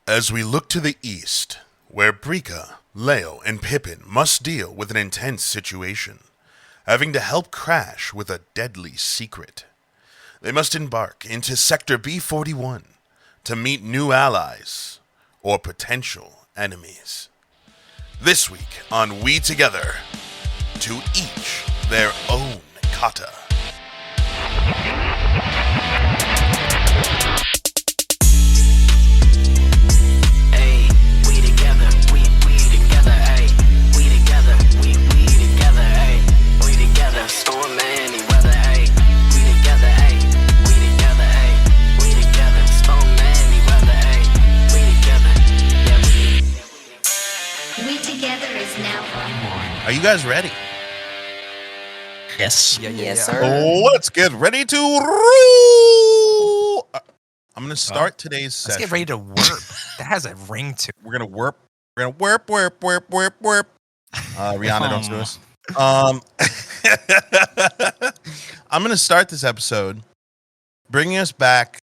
As we look to the east, where Brika, Leo, and Pippin must deal with an intense situation, having to help Crash with a deadly secret. They must embark into Sector B41 to meet new allies or potential enemies. This week on WeTogether, to each their own Kata. Are you guys ready? Yes. Yes, sir. Let's get ready to roll. I'm going to start today's session. Let's get ready to warp. That has a ring to it. We're going to warp. We're going to warp. Rihanna, don't sue us. I'm going to start this episode bringing us back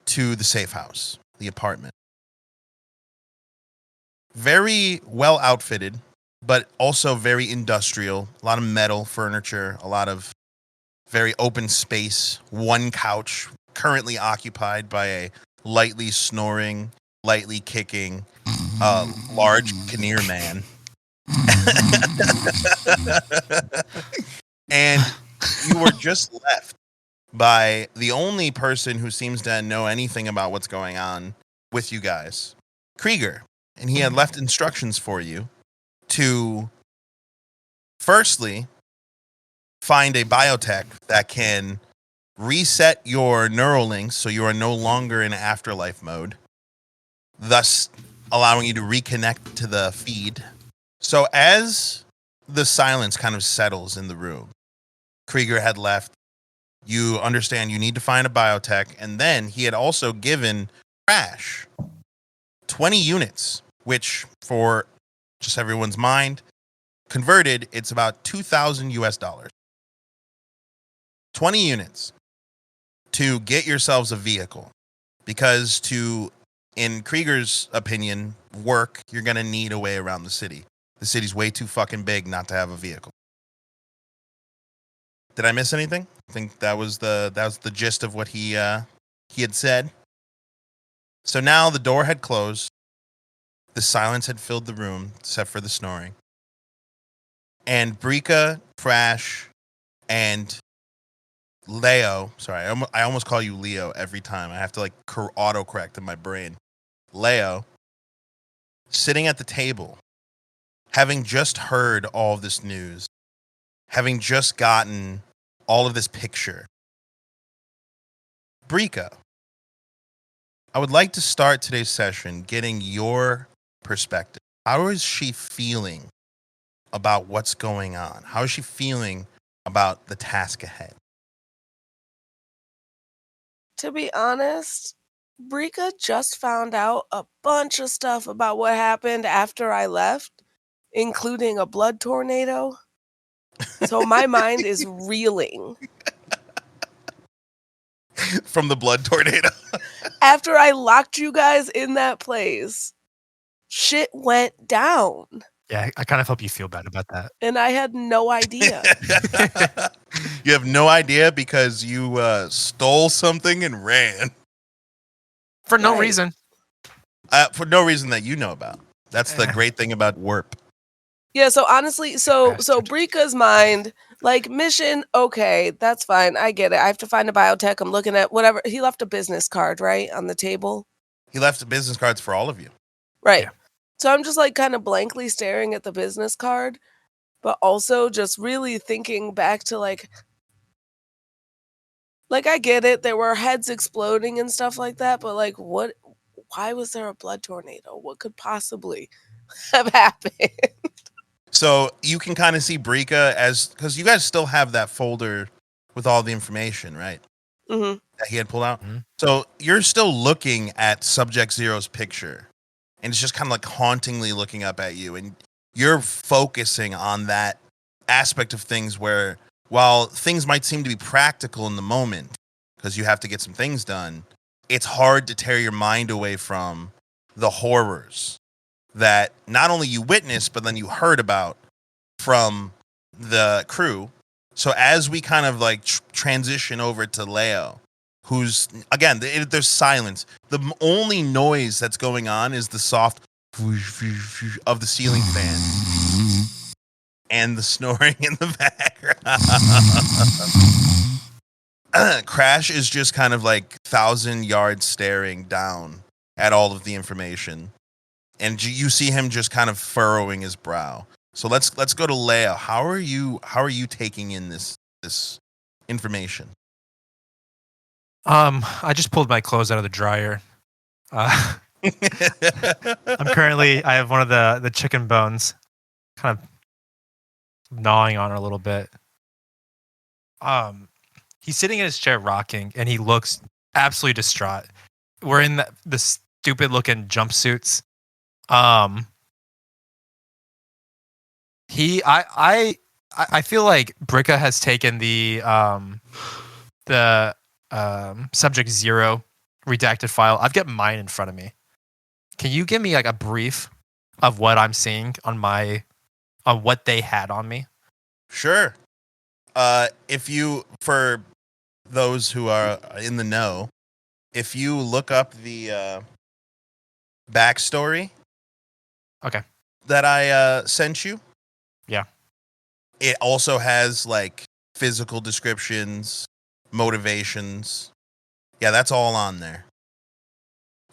to the safe house, the apartment. Very well outfitted, but also very industrial. A lot of metal furniture, a lot of very open space. One couch currently occupied by a lightly snoring, lightly kicking, large Kinnear man. And you were just left by the only person who seems to know anything about what's going on with you guys, Krieger. And he had left instructions for you to firstly find a biotech that can reset your neural links so you are no longer in afterlife mode, thus allowing you to reconnect to the feed. So as the silence kind of settles in the room, Krieger had left. You understand you need to find a biotech, and then he had also given Crash 20 units, which for just everyone's mind, converted, it's about $2,000 US. 20 units to get yourselves a vehicle. Because to, in Krieger's opinion, work, you're going to need a way around the city. The city's way too fucking big not to have a vehicle. Did I miss anything? I think that was the gist of what he had said. So now the door had closed. The silence had filled the room, except for the snoring. And Brika, Crash, and Leo, sorry, I almost call you Leo every time. I have to auto-correct in my brain. Leo, sitting at the table, having just heard all of this news, having just gotten all of this picture. Brika, I would like to start today's session getting your perspective. How is she feeling about what's going on? How is she feeling about the task ahead? To be honest, Brika just found out a bunch of stuff about what happened after I left, including a blood tornado. So my mind is reeling. From the blood tornado. After I locked you guys in that place, shit went down. Yeah, I kind of hope you feel bad about that. And I had no idea. You have no idea because you stole something and ran. For no Right. reason. For no reason that you know about. That's the great thing about warp. Yeah, so honestly, so Bastard. Brika's mind, mission, okay, that's fine. I get it. I have to find a biotech. I'm looking at whatever. He left a business card, right, on the table. He left business cards for all of you. Right. Yeah. So I'm just kind of blankly staring at the business card, but also just really thinking back to I get it. There were heads exploding and stuff like that, but why was there a blood tornado? What could possibly have happened? So you can kind of see Brika because you guys still have that folder with all the information, right? Mm-hmm. That he had pulled out. Mm-hmm. So you're still looking at Subject Zero's picture, and it's just kind of hauntingly looking up at you, and you're focusing on that aspect of things where, while things might seem to be practical in the moment because you have to get some things done, it's hard to tear your mind away from the horrors that not only you witnessed, but then you heard about from the crew. So as we kind of like transition over to Leo, who's, again, there's silence. The only noise that's going on is the soft of the ceiling fan and the snoring in the background. Crash is just kind of like 1,000 yards staring down at all of the information, and you see him just kind of furrowing his brow. So let's go to Leo. How are you taking in this information? I just pulled my clothes out of the dryer. I have one of the chicken bones, kind of gnawing on it a little bit. He's sitting in his chair rocking, and he looks absolutely distraught. We're in the stupid looking jumpsuits. I feel like Bricka has taken the subject 0 redacted file. I've got mine in front of me. Can you give me like a brief of what I'm seeing on what they had on me? Sure. If you, for those who are in the know, if you look up the backstory, okay, that I sent you, yeah, it also has like physical descriptions, motivations. Yeah, that's all on there,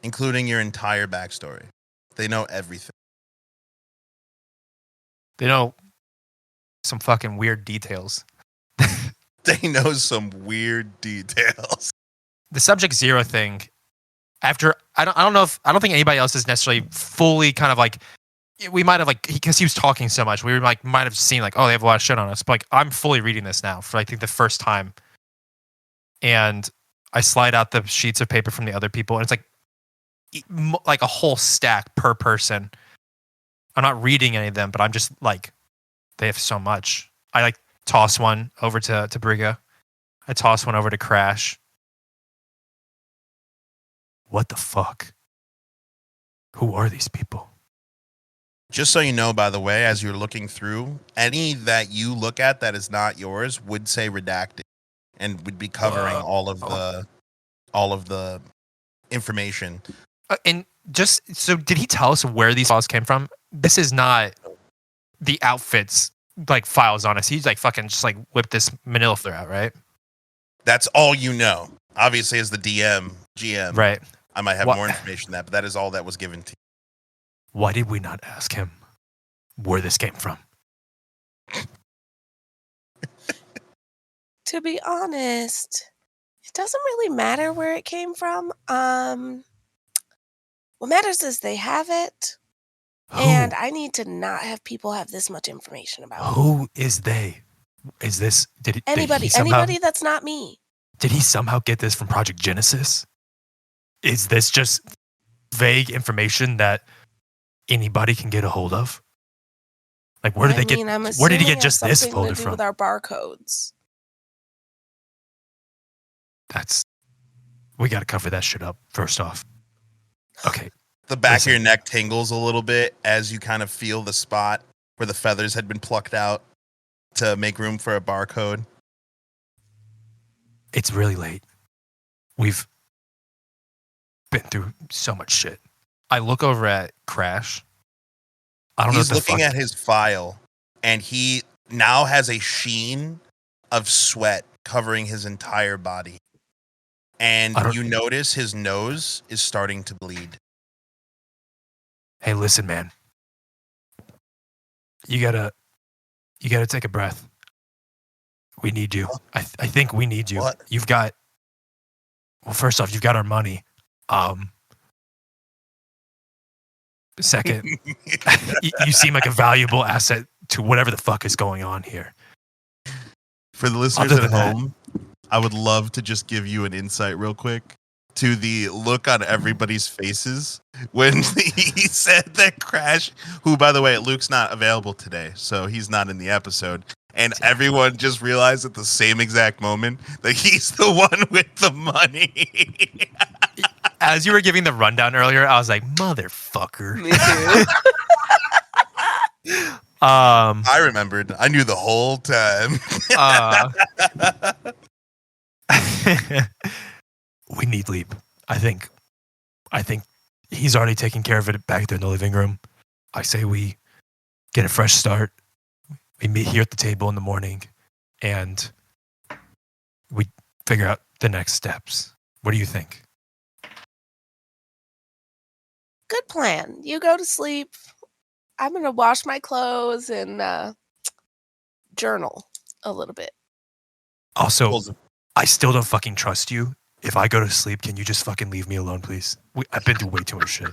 including your entire backstory. They know everything. They know some fucking weird details. They know some weird details. The subject 0 thing. After I don't think anybody else is necessarily fully kind of like, we might have like, because he was talking so much, we might have seen like, oh, they have a lot of shit on us. But like, I'm fully reading this now for I think the first time, and I slide out the sheets of paper from the other people, and it's like a whole stack per person. I'm not reading any of them, but I'm just like, they have so much. I like toss one over to Brigga. I toss one over to Crash. What the fuck? Who are these people? Just so you know, by the way, as you're looking through, any that you look at that is not yours would say redacted and would be covering all of the information. And just so, did he tell us where these files came from? This is not the outfits like files on us. He's like fucking just like whipped this manila folder out, right? That's all you know. Obviously, as the GM, right? I might have more information than that, but that is all that was given to you. Why did we not ask him where this came from? To be honest, it doesn't really matter where it came from. What matters is they have it, and I need to not have people have this much information about it. Who is they? Is this anybody that's not me? Did he somehow get this from Project Genesis? Is this just vague information that anybody can get a hold of? Like, where did he get just this folder from? With our barcodes. We got to cover that shit up first off. Okay. The back of your neck tingles a little bit as you kind of feel the spot where the feathers had been plucked out to make room for a barcode. It's really late. We've been through so much shit. I look over at Crash. He's looking at his file, and he now has a sheen of sweat covering his entire body. And you notice his nose is starting to bleed. Hey, listen, man. You gotta take a breath. We need you. I think we need you. What? First off, you've got our money. Second, you seem like a valuable asset to whatever the fuck is going on here. For the listeners at home, I would love to just give you an insight real quick to the look on everybody's faces when he said that Crash, who, by the way, Luke's not available today, so he's not in the episode. And everyone just realized at the same exact moment that he's the one with the money. As you were giving the rundown earlier, I was like, motherfucker. Me too. I remembered. I knew the whole time. We need Leap. I think he's already taking care of it back there in the living room. I say we get a fresh start. We meet here at the table in the morning and we figure out the next steps. What do you think? Good plan. You go to sleep. I'm going to wash my clothes and journal a little bit. Also, I still don't fucking trust you. If I go to sleep, can you just fucking leave me alone, please? I've been through way too much shit.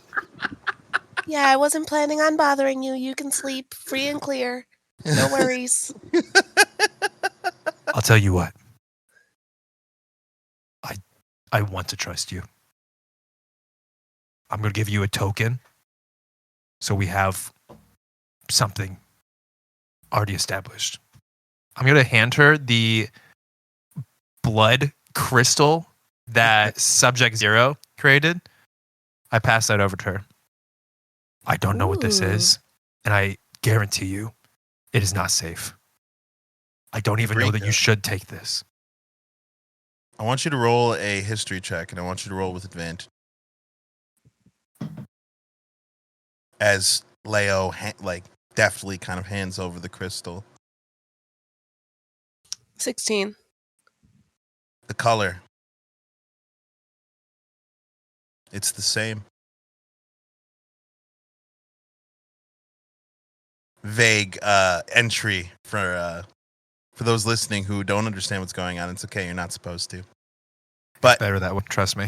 Yeah, I wasn't planning on bothering you. You can sleep free and clear. No worries. I'll tell you what. I want to trust you. I'm going to give you a token so we have something already established. I'm going to hand her the blood crystal that Subject Zero created. I pass that over to her. I don't know what this is, and I guarantee you it is not safe. I don't even know that you should take this. I want you to roll a history check, and I want you to roll with advantage. As Leo, deftly kind of hands over the crystal. 16. The color. It's the same. Vague entry for those listening who don't understand what's going on. It's okay. You're not supposed to. But It's better that way. Trust me.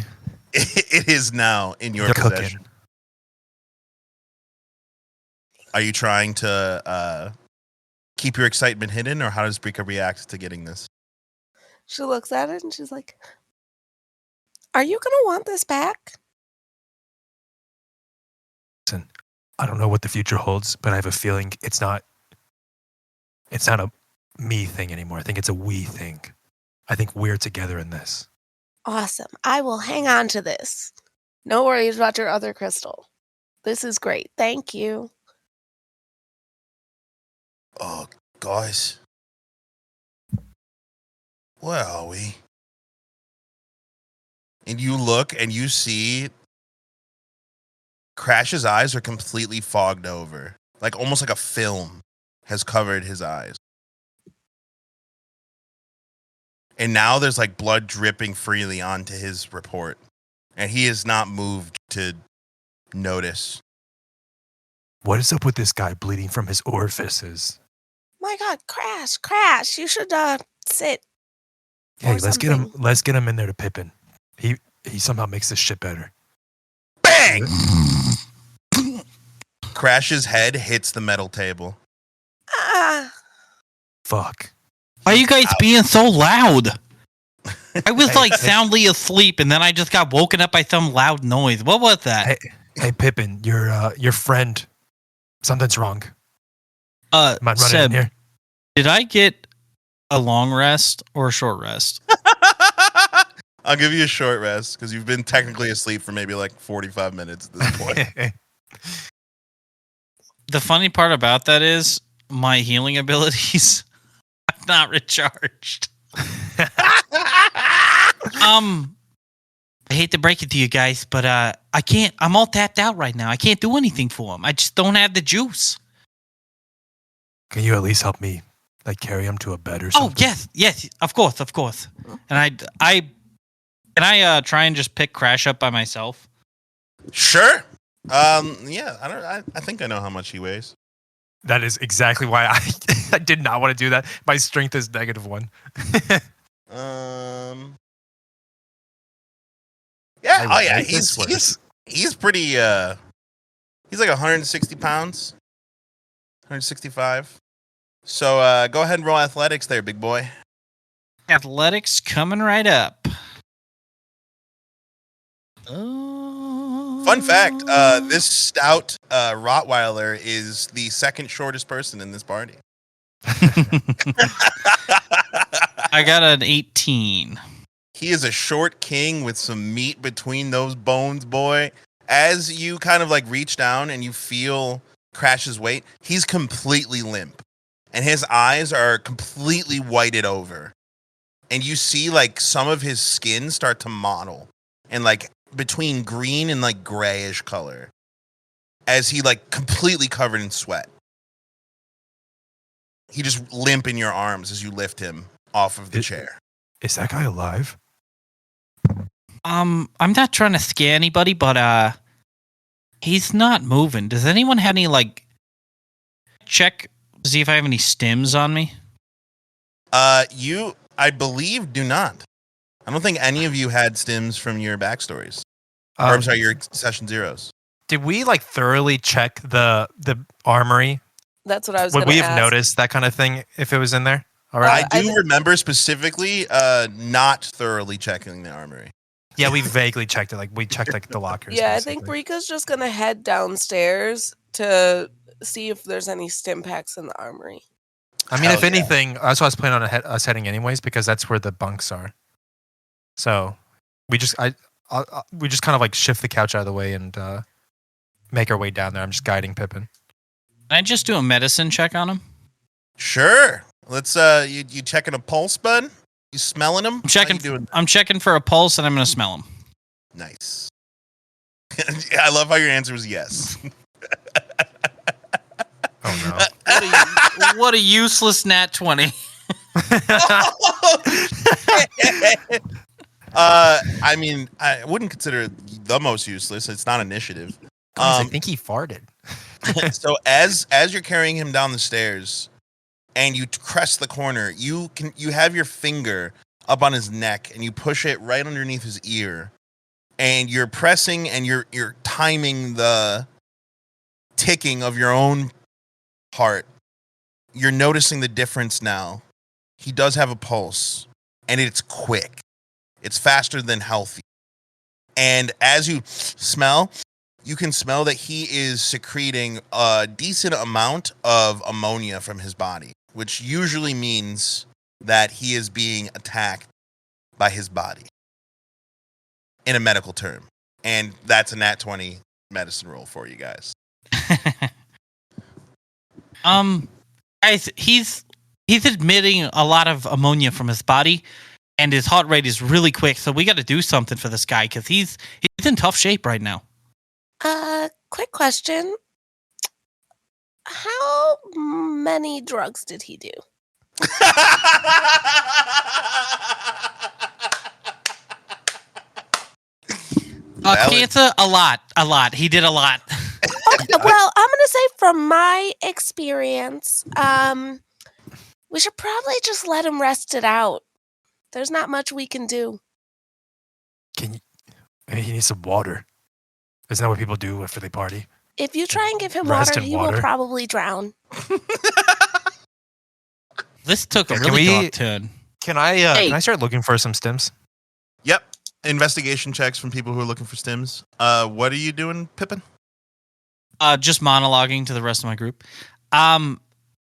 It is now in your They're possession. cooking. Are you trying to keep your excitement hidden, or how does Brika react to getting this? She looks at it and she's like, are you going to want this back? Listen, I don't know what the future holds, but I have a feeling it's not a me thing anymore. I think it's a we thing. I think we're together in this. Awesome. I will hang on to this. No worries about your other crystal. This is great. Thank you. Oh, guys. Where are we? And you look and you see Crash's eyes are completely fogged over. Like almost like a film has covered his eyes. And now there's like blood dripping freely onto his report. And he is not moved to notice. What is up with this guy bleeding from his orifices? My God, Crash. You should sit. Hey, Or let's get him. something. Let's get him in there to Pippin. He somehow makes this shit better. Bang! Crash's head hits the metal table. Ah, Fuck. Why are you guys being so loud? I was Hey, like hey. soundly asleep, and then I just got woken up by some loud noise. What was that? Hey, Pippin, your friend. Something's wrong. Am I running in Seb, here? did I get a long rest or a short rest? I'll give you a short rest because you've been technically asleep for maybe like 45 minutes at this point. The funny part about that is my healing abilities are not recharged. I hate to break it to you guys, but I can't. I'm all tapped out right now. I can't do anything for him. I just don't have the juice. Can you at least help me, like, carry him to a bed or Oh something? yes, of course. And I can I try and just pick Crash up by myself? Sure. Yeah, I think I know how much he weighs. That is exactly why I did not want to do that. My strength is -1. Yeah, I oh yeah, like this worse. he's pretty he's like 160 pounds. 165. So go ahead and roll athletics there, big boy. Athletics coming right up. Fun Fun fact, this stout Rottweiler is the second shortest person in this party. I got an 18. He is a short king with some meat between those bones, boy. As you kind of like reach down and you feel Crash's weight, he's completely limp. And his eyes are completely whited over. And you see like some of his skin start to mottle and like between green and like grayish color as he like completely covered in sweat. He just limp in your arms as you lift him off of the chair. Is that guy alive? I'm not trying to scare anybody, but he's not moving. Does anyone have any like check to see if I have any stims on me? You, I believe, do not. I don't think any of you had stims from your backstories. Or, I'm sorry, your session zeros. Did we like thoroughly check the armory? That's what I was Would going we to have ask. noticed that kind of thing if it was in there? All right. I do remember specifically not thoroughly checking the armory. Yeah, we vaguely checked it. Like we checked like the lockers. Yeah, I think basically. Brika's just going to head downstairs to see if there's any stim packs in the armory. I mean, Hell if yeah. anything, that's what I was planning on us heading anyways, because that's where the bunks are. So we just we just kind of like shift the couch out of the way and make our way down there. I'm just guiding Pippin. Can I just do a medicine check on him? Sure. Let's you checking a pulse, bud? You smelling him? I'm checking. How you doing? I'm checking for a pulse, and I'm going to smell him. Nice. I love how your answer was yes. Oh What a useless nat 20. I mean, I wouldn't consider it the most useless. It's not initiative. I think he farted. So as you're carrying him down the stairs and you crest the corner, you have your finger up on his neck and you push it right underneath his ear, and you're pressing and you're timing the ticking of your own heart. You're noticing the difference now. He does have a pulse, and it's quick. It's faster than healthy. And as you smell, you can smell that he is secreting a decent amount of ammonia from his body, which usually means that he is being attacked by his body in a medical term. And that's a nat 20 medicine roll for you guys. Guys, he's emitting a lot of ammonia from his body, and his heart rate is really quick. So we got to do something for this guy because he's in tough shape right now. Quick question. How many drugs did he do? Cancer, a lot. He did a lot. Okay, well, I'm gonna say from my experience, we should probably just let him rest it out. There's not much we can do. Maybe he needs some water. Isn't that what people do after they party? If you try and give him Rest water, and he water. will probably drown. This took a Can really we- dark turn. Can I can I start looking for some stims? Yep. Investigation checks from people who are looking for stims. What are you doing, Pippin? Just monologuing to the rest of my group.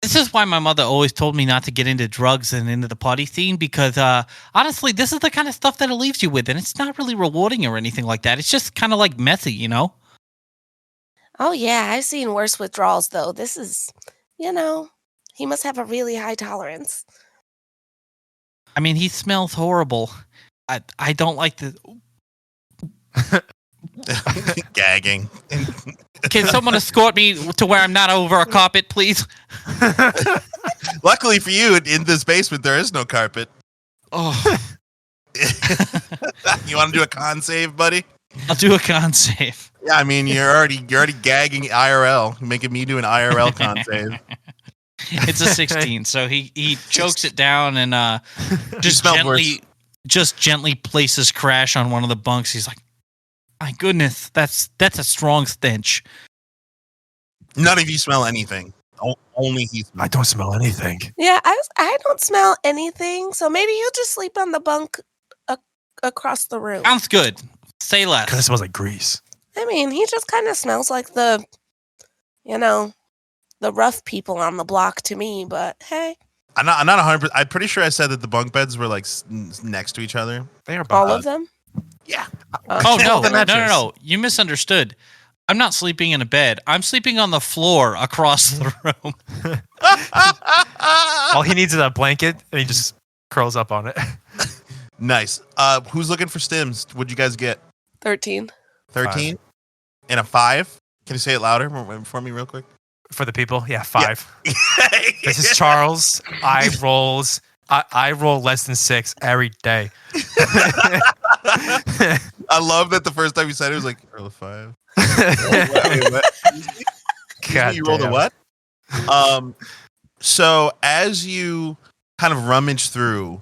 This is why my mother always told me not to get into drugs and into the party scene because, honestly, this is the kind of stuff that it leaves you with, and it's not really rewarding or anything like that. It's just kind of like messy, you know? Oh yeah, I've seen worse withdrawals though. This is, he must have a really high tolerance. I mean, he smells horrible. I don't like the... Gagging. Can someone escort me to where I'm not over a carpet, please? Luckily for you, in this basement, there is no carpet. Oh, You want to do a con save, buddy? I'll do a con save. Yeah, I mean, you're already gagging IRL. You're making me do an IRL con save. It's a 16, so he chokes it down and just smelled gently places Crash on one of the bunks. He's like, "My goodness, that's a strong stench." None of you smell anything. Only he smells. I don't smell anything. Yeah, I don't smell anything, so maybe he'll just sleep on the bunk across the room. Sounds good. Say Because it less. smells like grease. I mean, he just kind of smells like the rough people on the block to me, but hey. I'm not 100%. I'm pretty sure I said that the bunk beds were like next to each other. They are All bunk of them? Yeah. Oh no, the no, no, mattress. no! You misunderstood. I'm not sleeping in a bed. I'm sleeping on the floor across the room. All he needs is a blanket, and he just curls up on it. Nice. Who's looking for stims? What'd you guys get? 13. 13 and a 5. Can you say it louder for me real quick? For the people, yeah, 5. This is Charles. I roll less than 6 every day. I love that the first time you said it was like roll a 5. Wait, what? God You rolled a damn. what? So as you kind of rummage through,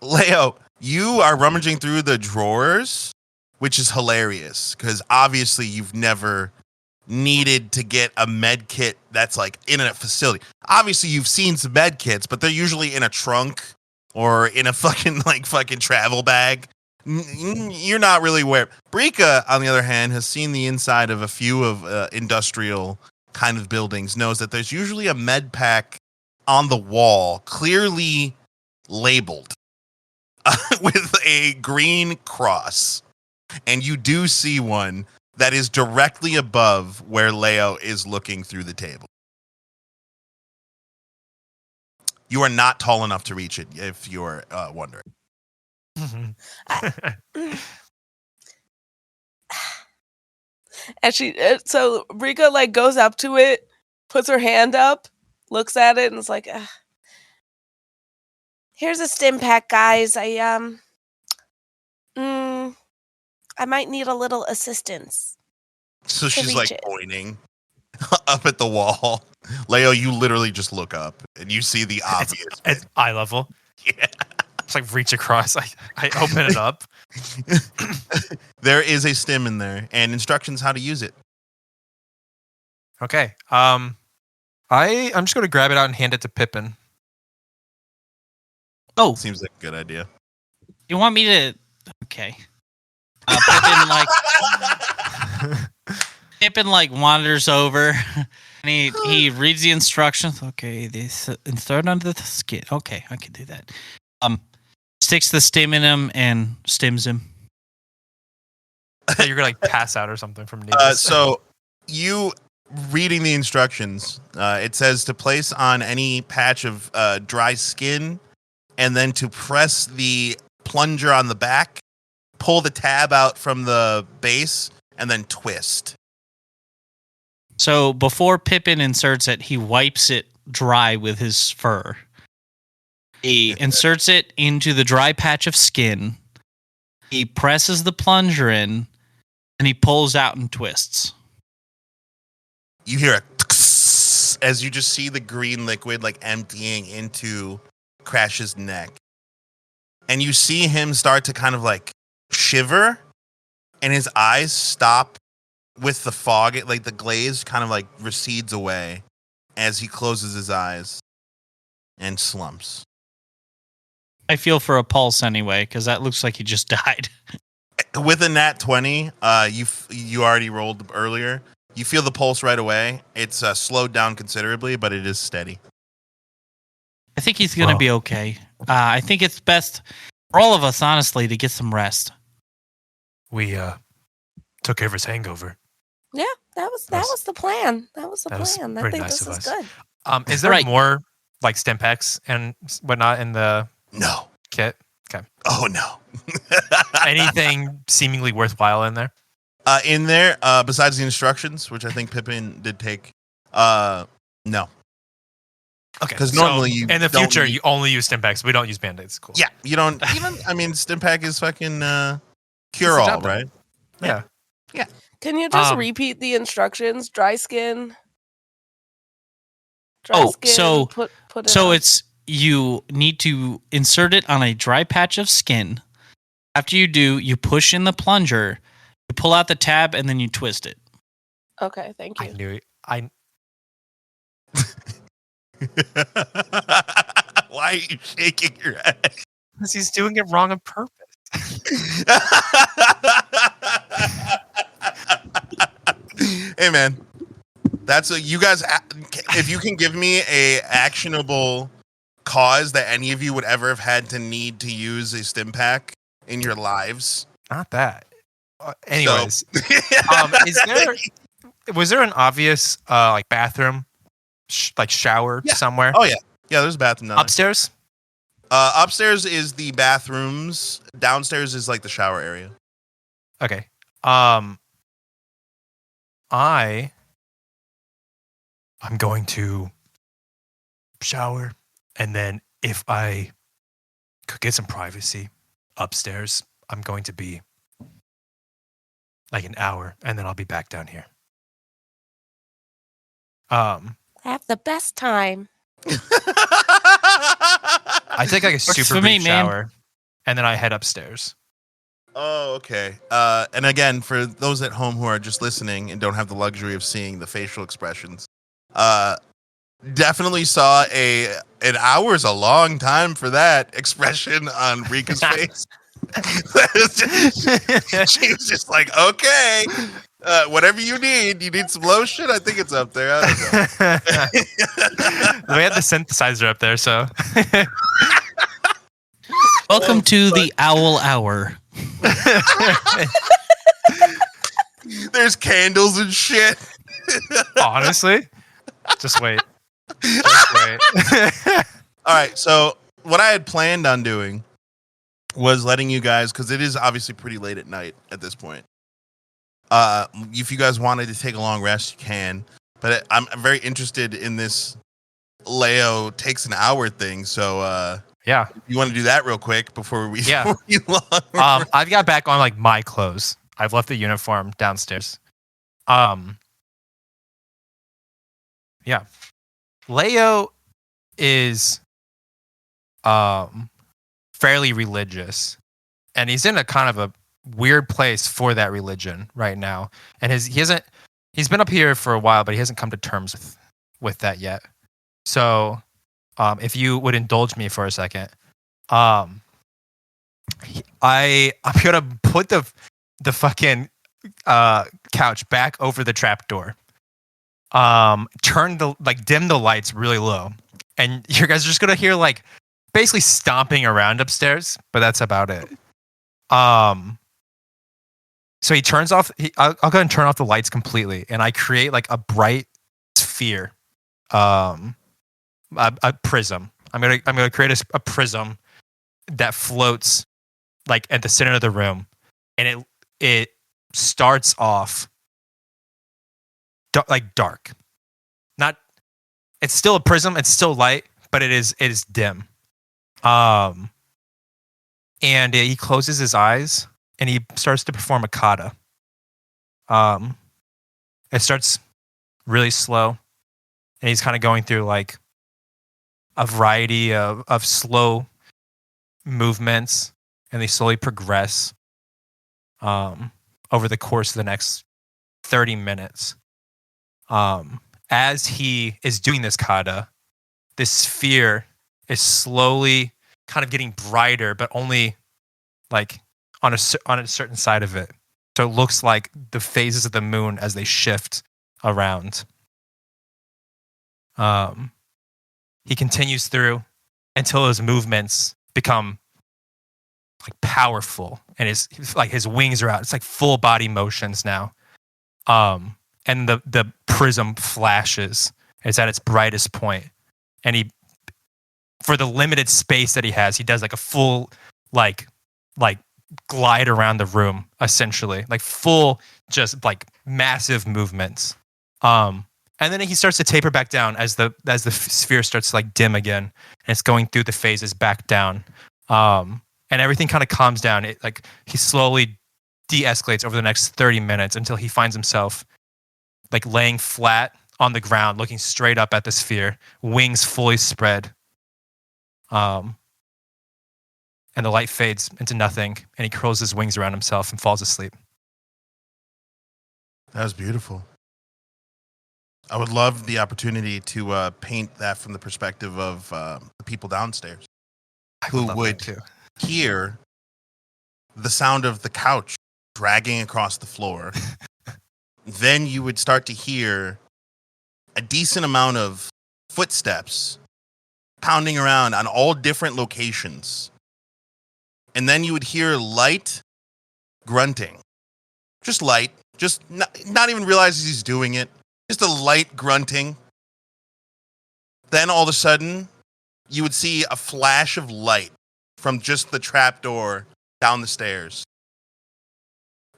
Leo, you are rummaging through the drawers, which is hilarious because obviously you've never needed to get a med kit that's like in a facility. Obviously you've seen some med kits, but they're usually in a trunk or in a fucking travel bag. You're not really aware. Brika, on the other hand, has seen the inside of a few of industrial kind of buildings, knows that there's usually a med pack on the wall, clearly labeled with a green cross. And you do see one that is directly above where Leo is looking through the table. You are not tall enough to reach it, if you're wondering. And so Rika like goes up to it, puts her hand up, looks at it, and is like, "Here's a stim pack, guys. I might need a little assistance." So To she's reach like it. pointing up at the wall. Leo, you literally just look up and you see the obvious. It's eye level. Yeah. It's like reach across. I open it up. There is a stim in there and instructions how to use it. Okay. I'm just going to grab it out and hand it to Pippin. Oh, Seems like a good idea. you want me to? Okay. Pippin wanders over, and he reads the instructions. Okay, this insert under the skin. Okay, I can do that. Sticks the stim in him and stims him. I thought you were going to pass out or something from needles. So you reading the instructions, it says to place on any patch of dry skin and then to press the plunger on the back, pull the tab out from the base, and then twist. So before Pippin inserts it, he wipes it dry with his fur. He inserts it into the dry patch of skin. He presses the plunger in, and he pulls out and twists. You hear a as you just see the green liquid like emptying into Crash's neck. And you see him start to kind of like shiver, and his eyes stop with the fog. It like the glaze kind of like recedes away as he closes his eyes and slumps. I feel for a pulse anyway, because that looks like he just died. With a nat 20, you already rolled earlier. You feel the pulse right away. It's slowed down considerably, but it is steady. I think he's going to be okay. I think it's best for all of us, honestly, to get some rest. We took care of his hangover. Yeah, that was the plan. That was the That was plan. I very think nice this of is us. good. Is there Right. more like stim packs and whatnot in the No. kit? Oh, no. Anything seemingly worthwhile in there? In there, besides the instructions, which I think Pippin did take, no. Okay. 'Cause normally you in the don't future need- you only use stim packs. We don't use band-aids. Cool. Yeah, you don't even, I mean, Stimpack is fucking It's cure a all, job done. right? Yeah. Can you just Um, repeat the instructions? Dry skin. So put it So on. it's you need to insert it on a dry patch of skin. After you do, you push in the plunger, you pull out the tab, and then you twist it. Okay, thank I you. knew it. Why are you shaking your head? Because he's doing it wrong on purpose. Hey, man. That's you guys. If you can give me a actionable cause that any of you would ever have had to need to use a stim pack in your lives. Not that. Anyways, So, was there an obvious like bathroom, like shower Yeah. somewhere oh yeah, there's a bathroom down there. upstairs? Upstairs is the bathrooms. Downstairs is like the shower area. Okay. I'm going to shower, and then if I could get some privacy upstairs, I'm going to be like an hour, and then I'll be back down here. Have the best time. I take like a super for me, brief man. shower, and then I head upstairs. Oh, okay. And again, for those at home who are just listening and don't have the luxury of seeing the facial expressions, definitely saw an hour's a long time for that expression on Rika's face. She was just like, okay, whatever you need some lotion. I think it's up there. I don't know. We had the synthesizer up there, so Welcome to the Owl Hour. There's candles and shit. honestly, just wait. Just wait. All right, so what I had planned on doing was letting you guys, because it is obviously pretty late at night at this point. If you guys wanted to take a long rest, you can. But I'm very interested in this Leo takes an hour thing. So Yeah. you want to do that real quick before we Yeah. I've got back on like my clothes. I've left the uniform downstairs. Yeah. Leo is fairly religious, and he's in a kind of a weird place for that religion right now. And he's been up here for a while, but he hasn't come to terms with that yet. So if you would indulge me for a second, I'm gonna put the fucking couch back over the trapdoor. Dim the lights really low, and you guys are just gonna hear like basically stomping around upstairs, but that's about it. So he turns off. I'll go ahead and turn off the lights completely, and I create like a bright sphere, a prism. I'm gonna create a prism that floats like at the center of the room, and it starts off dark. Not, it's still a prism. It's still light, but it is dim. And he closes his eyes and he starts to perform a kata. It starts really slow, and he's kind of going through like a variety of slow movements, and they slowly progress over the course of the next 30 minutes. As he is doing this kata, this sphere is slowly kind of getting brighter, but only like on a certain side of it. So it looks like the phases of the moon as they shift around. He continues through until his movements become like powerful, and his wings are out. It's like full body motions now. And the prism flashes. It's at its brightest point, and he, for the limited space that he has, he does like a full like glide around the room, essentially, like full, just like massive movements. And then he starts to taper back down as the sphere starts to like dim again, and it's going through the phases back down. And everything kind of calms down. It like he slowly de-escalates over the next 30 minutes until he finds himself like laying flat on the ground, looking straight up at the sphere, wings fully spread. And the light fades into nothing, and he curls his wings around himself and falls asleep. That was beautiful. I would love the opportunity to paint that from the perspective of the people downstairs who would hear the sound of the couch dragging across the floor. Then you would start to hear a decent amount of footsteps pounding around on all different locations. And then you would hear light grunting. Just light. Just not even realizes he's doing it. Just a light grunting. Then all of a sudden, you would see a flash of light from just the trapdoor down the stairs.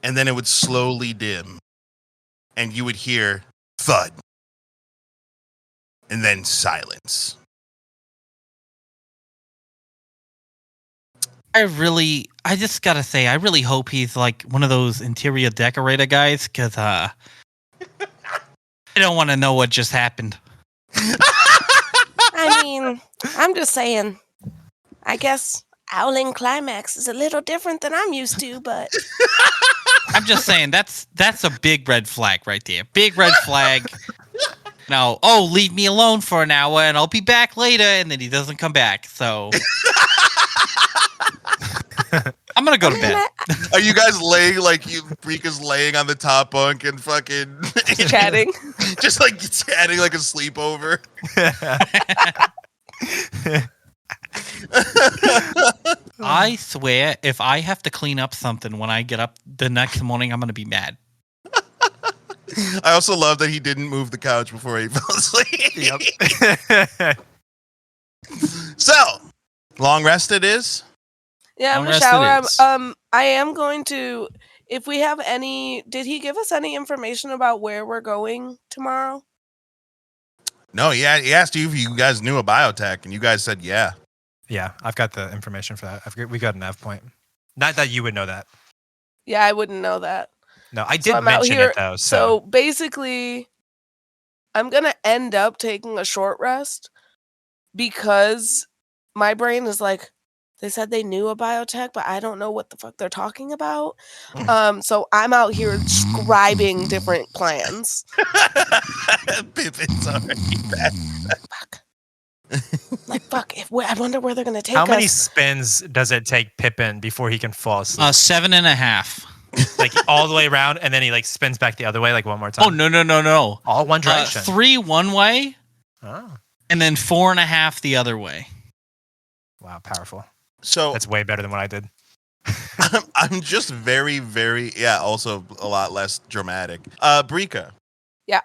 And then it would slowly dim. And you would hear thud. And then silence. I just gotta say, I really hope he's like one of those interior decorator guys, because I don't want to know what just happened. I mean, I'm just saying. I guess Owling Climax is a little different than I'm used to, but I'm just saying that's a big red flag right there. Big red flag. No, leave me alone for an hour and I'll be back later, and then he doesn't come back. So I'm gonna go to bed. Are you guys laying Rika's laying on the top bunk and fucking chatting? Just like chatting like a sleepover. I swear, if I have to clean up something when I get up the next morning, I'm gonna be mad. I also love that he didn't move the couch before he fell asleep. Yep. So, long rest it is. Yeah, I'm Long gonna rest it shower. is. I am going to. If we have any, did he give us any information about where we're going tomorrow? No, he asked you if you guys knew a biotech, and you guys said yeah. Yeah, I've got the information for that. We got an F point. Not that you would know that. Yeah, I wouldn't know that. No, I So did I'm out mention here. it though. So basically, I'm gonna end up taking a short rest because my brain is like, they said they knew a biotech, but I don't know what the fuck they're talking about. So I'm out here scribing different plans. Pippin's already back. Fuck. Like fuck. I wonder where they're gonna take How us. many spins does it take Pippin before he can fall asleep? 7.5. Like all the way around, and then he like spins back the other way, like one more time. Oh no! All one direction. 3 one way, Oh, and then 4.5 the other way. wow, powerful. So That's way better than what I did. I'm just very, very also a lot less dramatic. Brika. Yeah.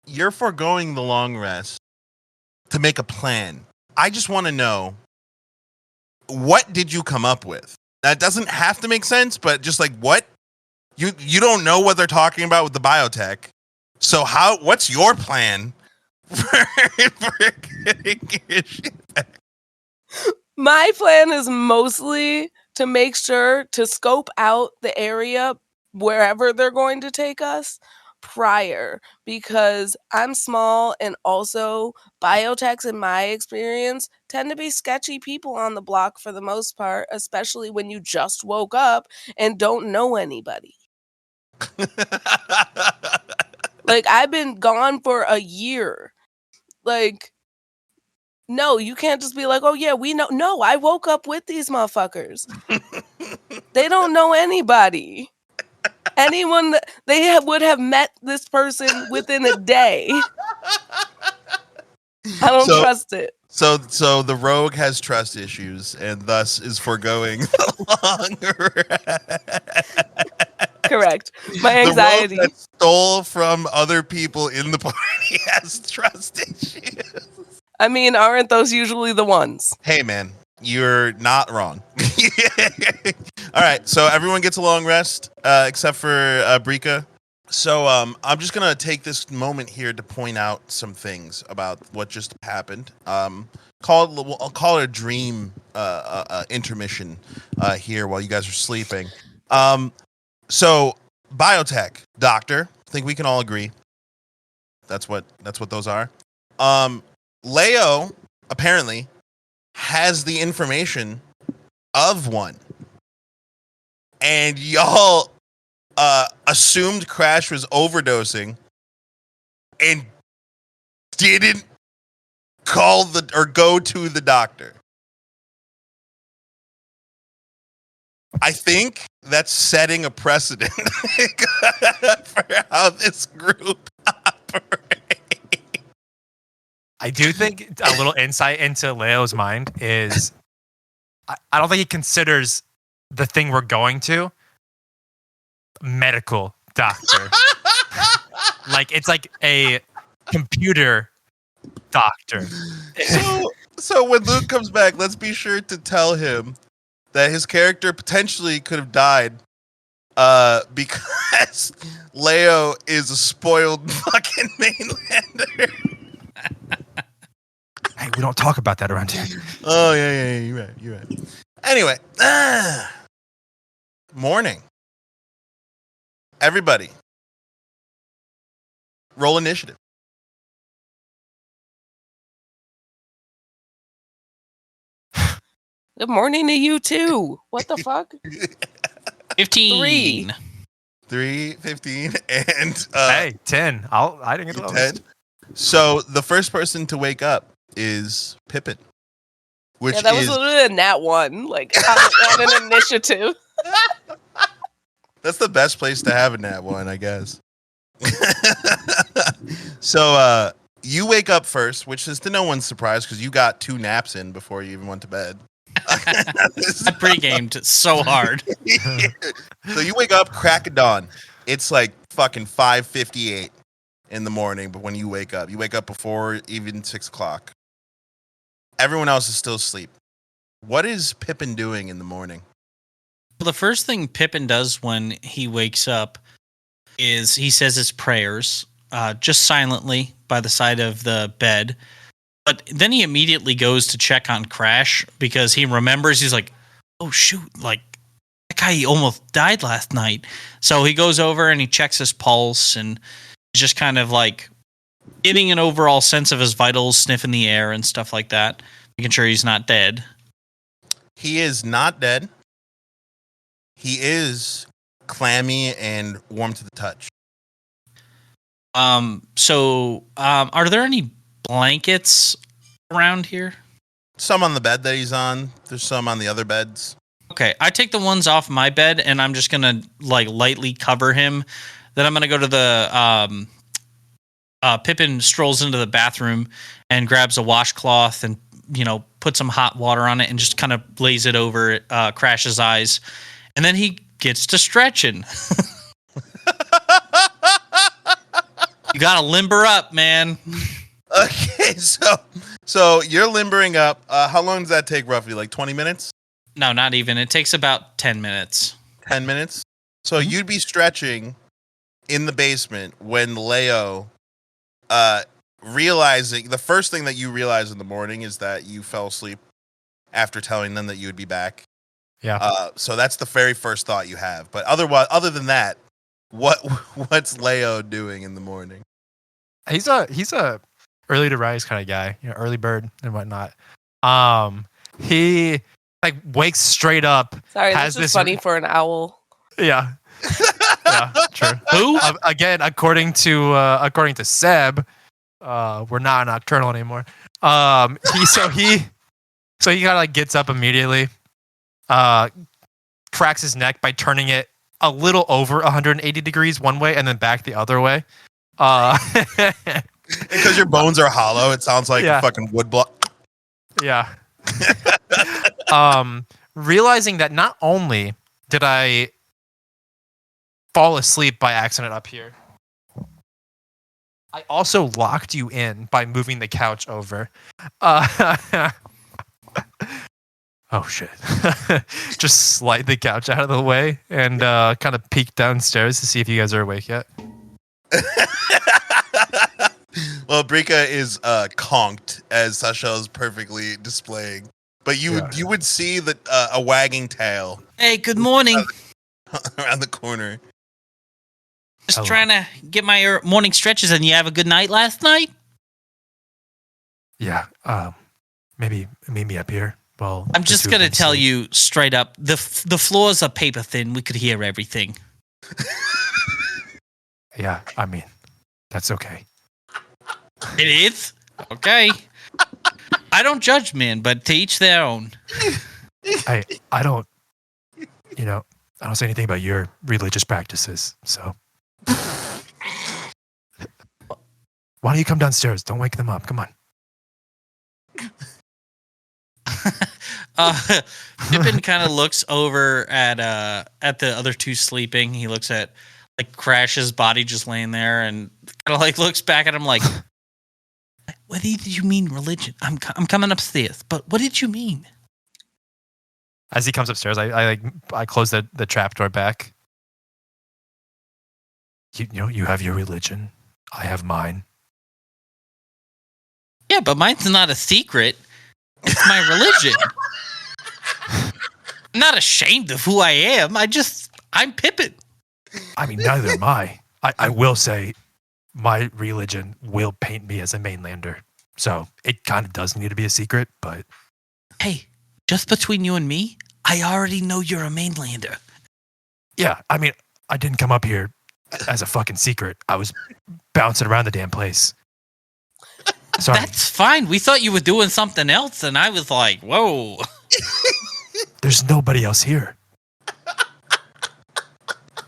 You're foregoing the long rest to make a plan. I just want to know, what did you come up with? That doesn't have to make sense, but just like what? You don't know what they're talking about with the biotech. So what's your plan for getting your shit back? My plan is mostly to make sure to scope out the area wherever they're going to take us prior, because I'm small, and also biotechs in my experience tend to be sketchy people on the block for the most part, especially when you just woke up and don't know anybody. Like, I've been gone for a year. Like, no, you can't just be like, oh yeah, we know. No, I woke up with these motherfuckers. They don't know anybody. Anyone that would have met this person within a day. I don't trust it. So the rogue has trust issues and thus is foregoing the long rest. Correct. My anxiety. The rogue that stole from other people in the party has trust issues. I mean, aren't those usually the ones? Hey man, you're not wrong. All right, so everyone gets a long rest except for Brika. So I'm just gonna take this moment here to point out some things about what just happened. I'll call it a dream intermission here while you guys are sleeping. So biotech doctor, I think we can all agree that's what those are. Leo apparently has the information of one, and y'all assumed Crash was overdosing and didn't call or go to the doctor. I think that's setting a precedent for how this group operates. I do think a little insight into Leo's mind is I don't think he considers the thing we're going to medical doctor. Like it's like a computer doctor. So when Luke comes back, let's be sure to tell him that his character potentially could have died because Leo is a spoiled fucking mainlander. Hey, we don't talk about that around here. Oh yeah, you're right. Anyway, morning. Everybody, roll initiative. Good morning to you too. What the fuck? 15. 3, 15, and Hey, 10. I didn't get the 10. So the first person to wake up is Pippin, which Yeah, that was is literally a nat one, like on an initiative. that's the best place to have a nat one, I guess. So you wake up first, which is to no one's surprise because you got 2 naps in before you even went to bed. I pre-gamed so hard. So you wake up, crack of dawn. It's like fucking 5:58 in the morning, but when you wake up before even 6 o'clock. Everyone else is still asleep. What is Pippin doing in the morning? Well, the first thing Pippin does when he wakes up is he says his prayers, just silently by the side of the bed. But then he immediately goes to check on Crash because he remembers, he's like, oh shoot, like that guy almost died last night. So he goes over and he checks his pulse and just kind of like getting an overall sense of his vitals, sniffing the air and stuff like that, making sure he's not dead. He is not dead. He is clammy and warm to the touch. Are there any blankets around here? Some on the bed that he's on. There's some on the other beds. Okay, I take the ones off my bed and I'm just gonna like lightly cover him. Then I'm gonna go to the Pippin strolls into the bathroom and grabs a washcloth and put some hot water on it and just kind of lays it over Crash's eyes, and then he gets to stretching. You gotta limber up, man. Okay, so you're limbering up. How long does that take roughly? Like 20 minutes? No, not even. It takes about 10 minutes. 10 minutes? So you'd be stretching in the basement when Leo, realizing, the first thing that you realize in the morning is that you fell asleep after telling them that you would be back. Yeah. So that's the very first thought you have. But other than that, what's Leo doing in the morning? He's a early to rise kind of guy, early bird and whatnot. He like wakes straight up. Sorry, has this is funny for an owl. Yeah. Yeah, true. Who? Again, according to Seb, we're not nocturnal anymore. He kind of like gets up immediately, cracks his neck by turning it a little over 180 degrees one way and then back the other way. Because your bones are hollow, it sounds like a fucking wood block. Yeah. Realizing that not only did I fall asleep by accident up here, I also locked you in by moving the couch over. Oh shit. Just slide the couch out of the way and kind of peek downstairs to see if you guys are awake yet. Well, Brika is conked, as Sasha is perfectly displaying. But you would see that a wagging tail. Hey, good morning. Around the corner. Just trying to get my morning stretches, and you have a good night last night? Yeah. Maybe meet me up here. Well, I'm just gonna tell you straight up: the floors are paper thin. We could hear everything. Yeah, I mean, that's okay. It is? Okay. I don't judge, man, but to each their own. I don't say anything about your religious practices, so. Why don't you come downstairs? Don't wake them up. Come on. Pippin kind of looks over at the other two sleeping. He looks at like Crash's body just laying there, and kind of like looks back at him like, "What did you mean religion? I'm coming upstairs, but what did you mean?" As he comes upstairs, I close the trapdoor back. You know, you have your religion. I have mine. Yeah, but mine's not a secret. It's my religion. I'm not ashamed of who I am. I'm Pippin. I mean, neither am I. I will say my religion will paint me as a mainlander. So it kind of does need to be a secret, but... Hey, just between you and me, I already know you're a mainlander. Yeah, I mean, I didn't come up here as a fucking secret. I was bouncing around the damn place. Sorry. That's fine. We thought you were doing something else, and I was like, whoa. There's nobody else here.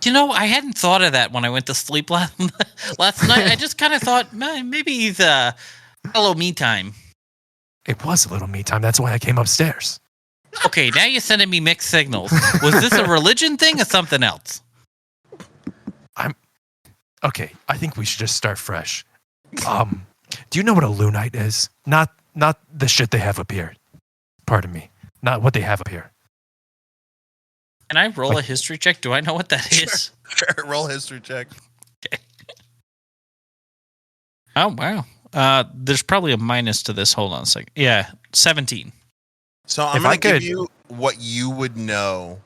You know, I hadn't thought of that when I went to sleep last night. I just kind of thought, man, maybe he's hello me time. It was a little me time. That's why I came upstairs. Okay, now you're sending me mixed signals. Was this a religion thing or something else? Okay, I think we should just start fresh. Do you know what a Lunite is? Not the shit they have up here. Pardon me. Not what they have up here. Can I roll a history check? Do I know what that is? Sure, roll history check. Okay. Oh, wow. There's probably a minus to this. Hold on a second. Yeah, 17. So I'm going to give you what you would know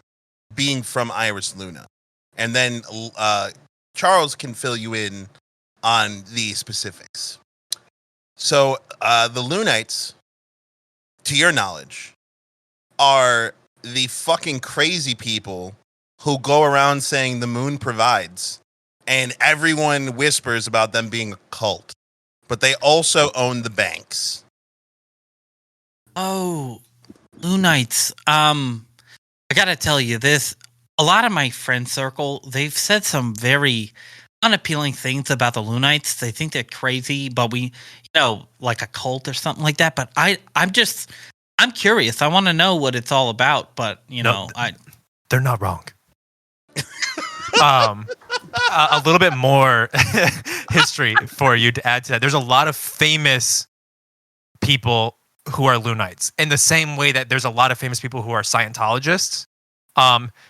being from Iris Luna. And then Charles can fill you in on the specifics. So the Lunites, to your knowledge, are the fucking crazy people who go around saying the moon provides. And everyone whispers about them being a cult. But they also own the banks. Oh, Lunites. I gotta tell you this. A lot of my friend circle, they've said some very unappealing things about the Lunites. They think they're crazy, but like a cult or something like that. But I'm curious. I want to know what it's all about. But they're not wrong. A little bit more history for you to add to that. There's a lot of famous people who are Lunites, in the same way that there's a lot of famous people who are Scientologists.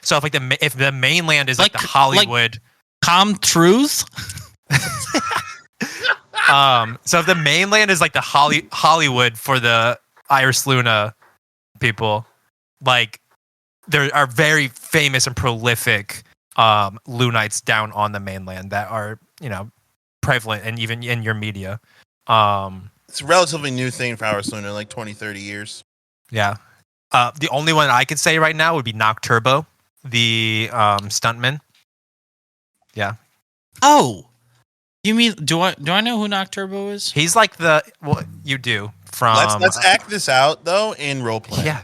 So if the mainland is like the Hollywood, Tom Cruise. So if the mainland is like the Hollywood for the Iris Luna people, like there are very famous and prolific Lunites down on the mainland that are, prevalent and even in your media. It's a relatively new thing for Iris Luna, like 20, 30 years. Yeah. The only one I could say right now would be Nocturbo, the stuntman. Yeah. Oh, you mean do I know who Nocturbo is? He's like you do from. Let's act this out though in roleplay. Yeah.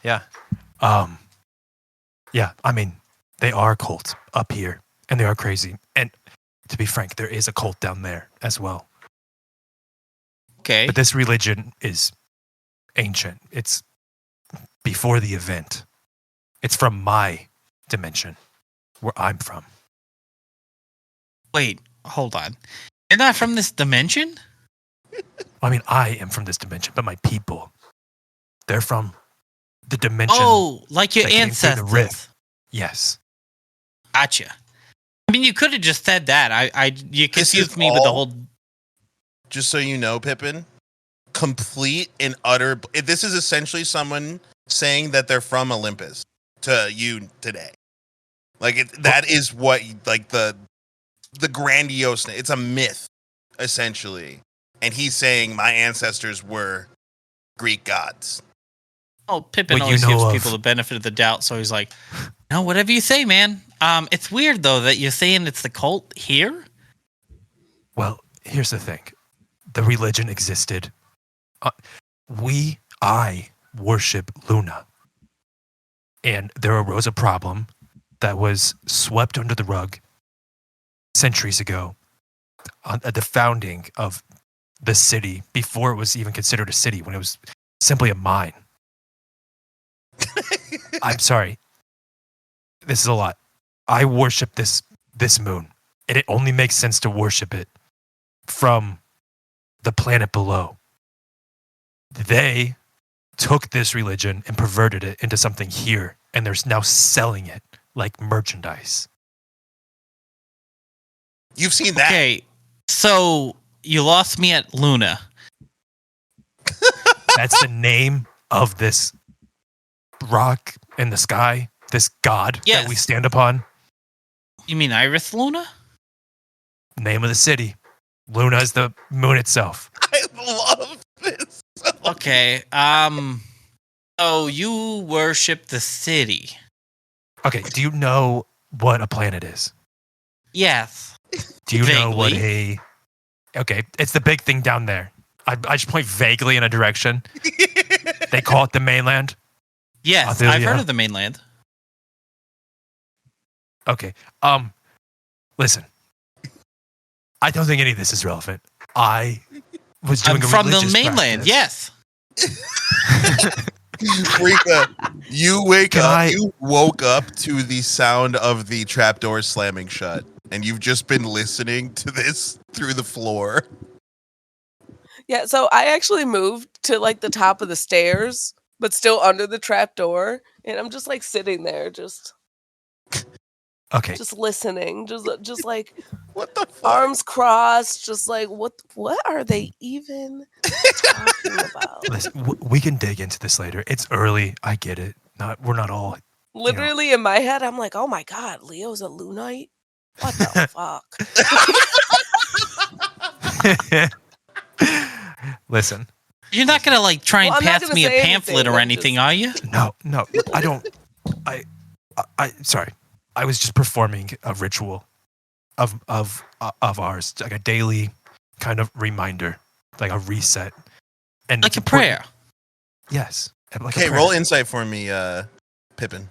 Yeah. Yeah. I mean, they are cults up here, and they are crazy. And to be frank, there is a cult down there as well. Okay. But this religion is ancient. It's before the event. It's from my dimension, where I'm from. Wait, hold on. You're not from this dimension? I mean, I am from this dimension, but my people, they're from the dimension. Oh, like your that came through the ancestors. rift. Yes. Gotcha. I mean, you could have just said that. You confused me with the whole. Just so you know, Pippin, complete and utter. This is essentially someone saying that they're from Olympus to you today. Like that is what like the grandiose. It's a myth, essentially, and he's saying my ancestors were Greek gods. Oh, Pippin always gives people the benefit of the doubt, so he's like, "No, whatever you say, man." It's weird though that you're saying it's the cult here. Well, here's the thing: the religion existed. I worship Luna, and there arose a problem that was swept under the rug centuries ago at the founding of the city, before it was even considered a city, when it was simply a mine. I'm sorry. This is a lot. I worship this moon, and it only makes sense to worship it from the planet below. They took this religion and perverted it into something here, and they're now selling it like merchandise. You've seen that. Okay, so you lost me at Luna. That's the name of this rock in the sky, this god that we Yes. stand upon. You mean Iris Luna? Name of the city. Luna is the moon itself. I love this. Okay. So you worship the city? Okay, do you know what a planet is? Yes. Do you know what Vaguely. Okay, it's the big thing down there. I just point vaguely in a direction. They call it the mainland. Yes, Athelia. I've heard of the mainland. Okay. Listen. I don't think any of this is relevant. I was doing I'm a from the religious mainland. practice. Yes. Rika, you Can you woke up to the sound of the trapdoor slamming shut, and you've just been listening to this through the floor. Yeah, so I actually moved to like the top of the stairs, but still under the trap door, and I'm just like sitting there, just Okay. listening, just like What the fuck? arms crossed, just like what are they even talking about? Listen, we can dig into this later. It's early. I get it. We're not all. Literally in my head, I'm like, oh my god, Leo's a Lunite? What the fuck? Listen. You're not gonna like try and Well, I'm not pass gonna me a say pamphlet anything, or I'm anything, just- are you? No, I don't. I sorry. I was just performing a ritual of ours, like a daily kind of reminder, like a reset, and Like it's a important- prayer. Yes. Like a Okay, prayer. roll insight for me, Pippin.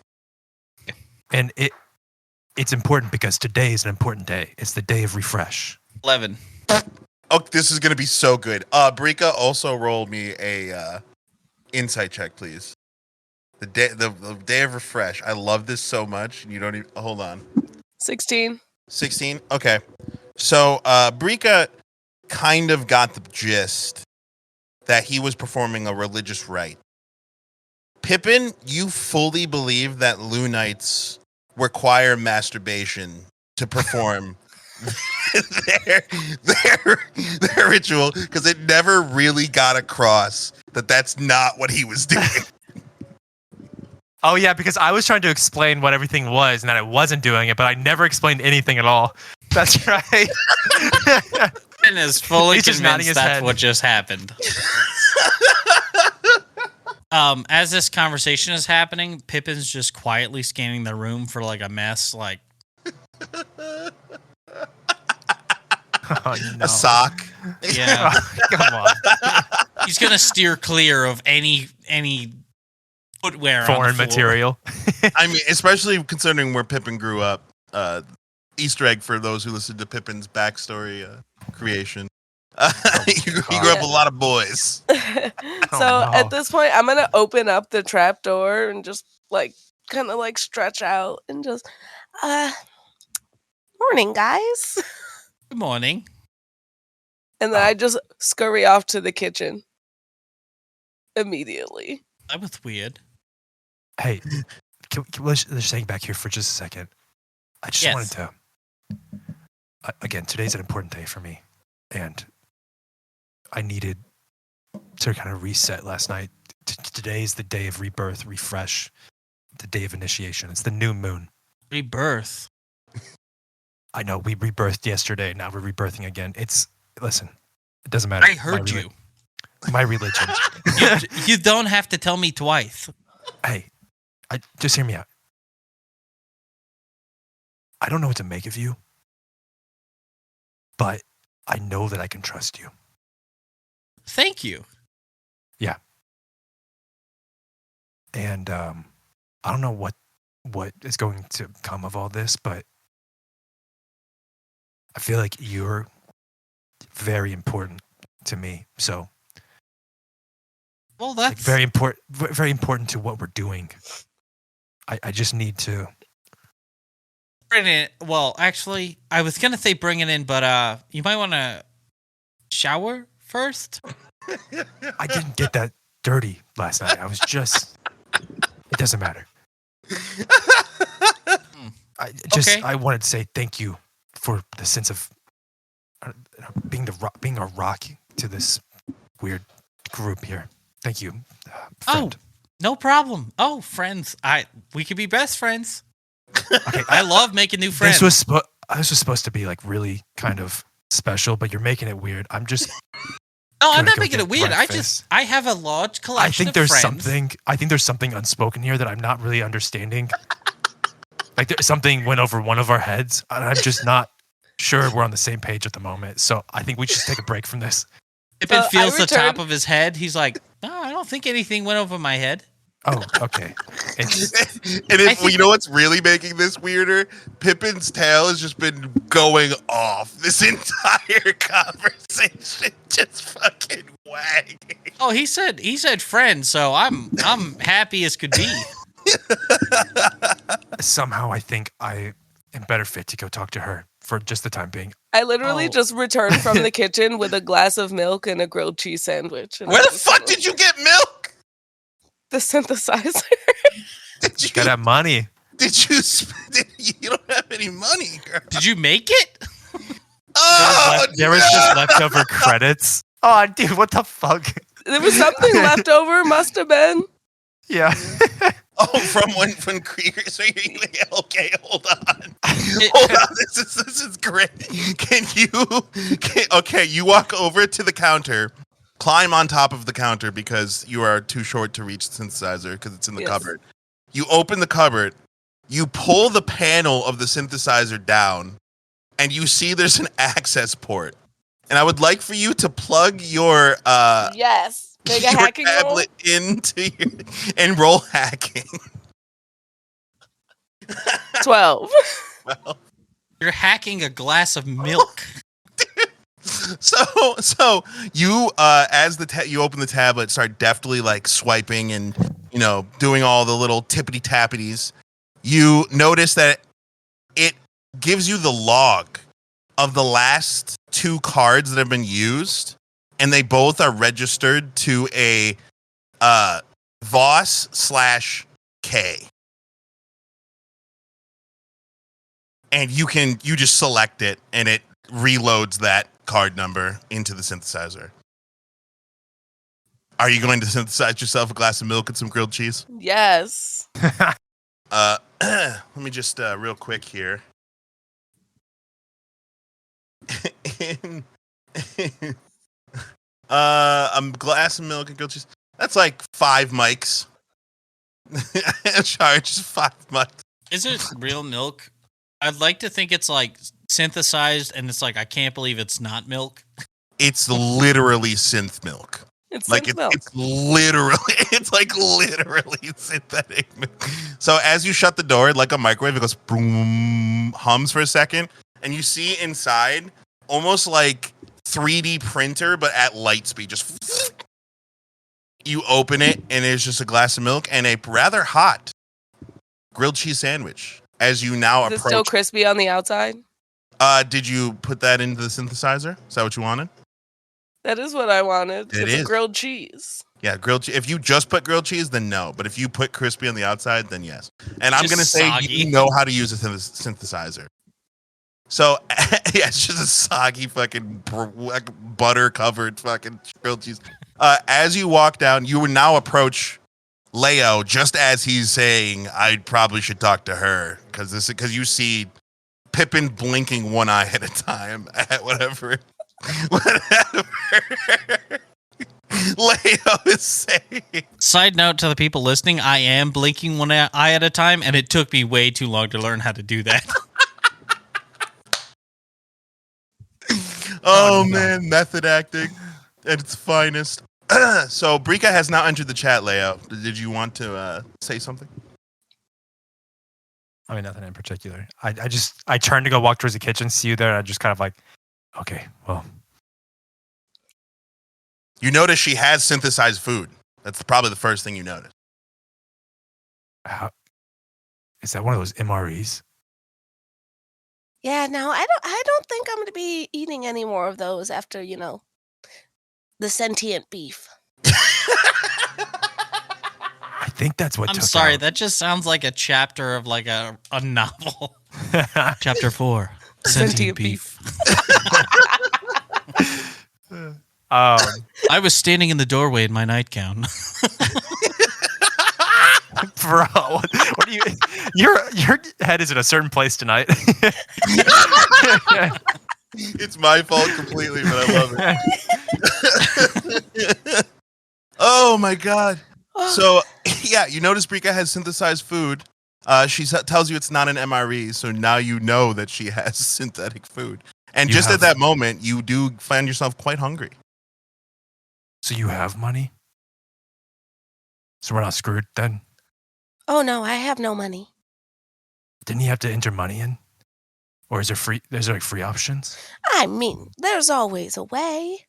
And it's important because today is an important day. It's the day of refresh. 11. Oh, this is gonna be so good. Brika, also roll me a insight check, please. The day of refresh. I love this so much. You don't even hold on. 16. 16. Okay, so Brika kind of got the gist that he was performing a religious rite. Pippin, you fully believe that Lunites require masturbation to perform their ritual, because it never really got across that that's not what he was doing. Oh yeah, because I was trying to explain what everything was and that I wasn't doing it, but I never explained anything at all. That's right. And is fully He's just nodding convinced his that's head. what just happened. As this conversation is happening, Pippin's just quietly scanning the room for like a mess, like Oh, no. A sock. yeah. Come on. He's gonna steer clear of any footwear on the Foreign floor. material. I mean, especially considering where Pippin grew up. Easter egg for those who listened to Pippin's backstory creation. He grew up with a lot of boys. So no. at this point, I'm gonna open up the trap door and just like kind of like stretch out and just morning guys. Good morning. And then I just scurry off to the kitchen immediately. That was weird. Hey, let's just hang back here for just a second. I just Yes. wanted to. Again, today's an important day for me, and I needed to kind of reset last night. Today is the day of rebirth, refresh, the day of initiation. It's the new moon. Rebirth. I know we rebirthed yesterday. Now we're rebirthing again. Listen, it doesn't matter. I heard you. My religion. You don't have to tell me twice. Hey, just hear me out. I don't know what to make of you, but I know that I can trust you. Thank you. And I don't know what is going to come of all this, but I feel like you're very important to me. So Well, that's Like very important to what we're doing. I just need to. bring it. Well, actually, I was gonna say bring it in, but you might want to shower first. I didn't get that dirty last night. I was just. It doesn't matter. Okay. I wanted to say thank you for the sense of being a rock to this weird group here. Thank you, friend. Oh, no problem. Oh, friends. We could be best friends. Okay, I love making new friends. this was supposed to be like really kind of special, but you're making it weird. I'm just. No, I'm gonna not go making get it weird. breakfast. I have a large collection. I think of there's friends. something unspoken here that I'm not really understanding. Like something went over one of our heads, and I'm just not sure we're on the same page at the moment. So I think we should just take a break from this. If it I feels the top returned- of his head, he's like, no, I don't think anything went over my head. Oh, okay. It's, And you know what's really making this weirder? Pippin's tail has just been going off this entire conversation, just fucking wagging. Oh, he said friend, so I'm happy as could be. somehow I think I am better fit to go talk to her for just the time being. I literally Oh. just returned from the kitchen with a glass of milk and a grilled cheese sandwich. and Where I the was fuck like, did you get milk? the synthesizer? Did you? Gotta have money. Did you? You don't have any money, girl. Did you make it? Oh, There was just leftover credits. Oh, dude, what the fuck? There was something left over, must have been. Yeah. Oh, from when Krieger. So you're okay. Hold on. Hold on. This is great. Okay, you walk over to the counter, climb on top of the counter because you are too short to reach the synthesizer because it's in the Yes. cupboard. You open the cupboard, you pull the panel of the synthesizer down, and you see there's an access port. And I would like for you to plug your Yes. Make a your hacking roll. tablet into your and roll hacking. 12. Well, You're hacking a glass of milk. so you as you open the tablet, start deftly like swiping and doing all the little tippity tappities. You notice that it gives you the log of the last 2 cards that have been used, and they both are registered to a Voss/K. And you just select it, and it reloads that card number into the synthesizer. Are you going to synthesize yourself a glass of milk and some grilled cheese? Yes. Let me just real quick here. A glass of milk and grilled cheese. That's like 5 mics. Charge 5 mics. Is it real milk? I'd like to think it's like synthesized and it's like, I can't believe it's not milk. It's literally synth milk. It's Like synth milk. it's literally synthetic milk. So as you shut the door, like a microwave, it goes boom, hums for a second, and you see inside almost like 3D printer, but at light speed. Just you open it, and it's just a glass of milk and a rather hot grilled cheese sandwich. As you now Is it still approach, crispy on the outside? did you put that into the synthesizer? Is that what you wanted? That is what I wanted. It with is. the grilled cheese. Yeah, grilled cheese. If you just put grilled cheese, then no. But if you put crispy on the outside, then yes. And I'm Just going to say soggy. you know how to use a synthesizer. So, yeah, it's just a soggy fucking butter-covered fucking grilled cheese. As you walk down, you would now approach Leo just as he's saying, I probably should talk to her. Because you see Pippin blinking one eye at a time at whatever Leo is saying. Side note to the people listening, I am blinking one eye at a time, and it took me way too long to learn how to do that. Oh man, method acting at its finest. So Brika has now entered the chat, Leo. Did you want to say something? I mean, nothing in particular. I turned to go walk towards the kitchen, see you there, and I just kind of like, okay, well. You notice she has synthesized food. That's probably the first thing you notice. Is that one of those MREs? Yeah, no, I don't think I'm going to be eating any more of those after, the sentient beef. I think that's what I'm took sorry, out. that just sounds like a chapter of like a novel. Chapter 4. Sentient beef. I was standing in the doorway in my nightgown. Bro, what do you? Your head is in a certain place tonight. It's my fault completely, but I love it. Oh my god. So yeah, you notice Brika has synthesized food. She tells you it's not an MRE, so now you know that she has synthetic food. And just at that moment, you do find yourself quite hungry. So you have money? So we're not screwed then? Oh no, I have no money. Didn't you have to enter money in? Or is there free? There's like free options? I mean, there's always a way.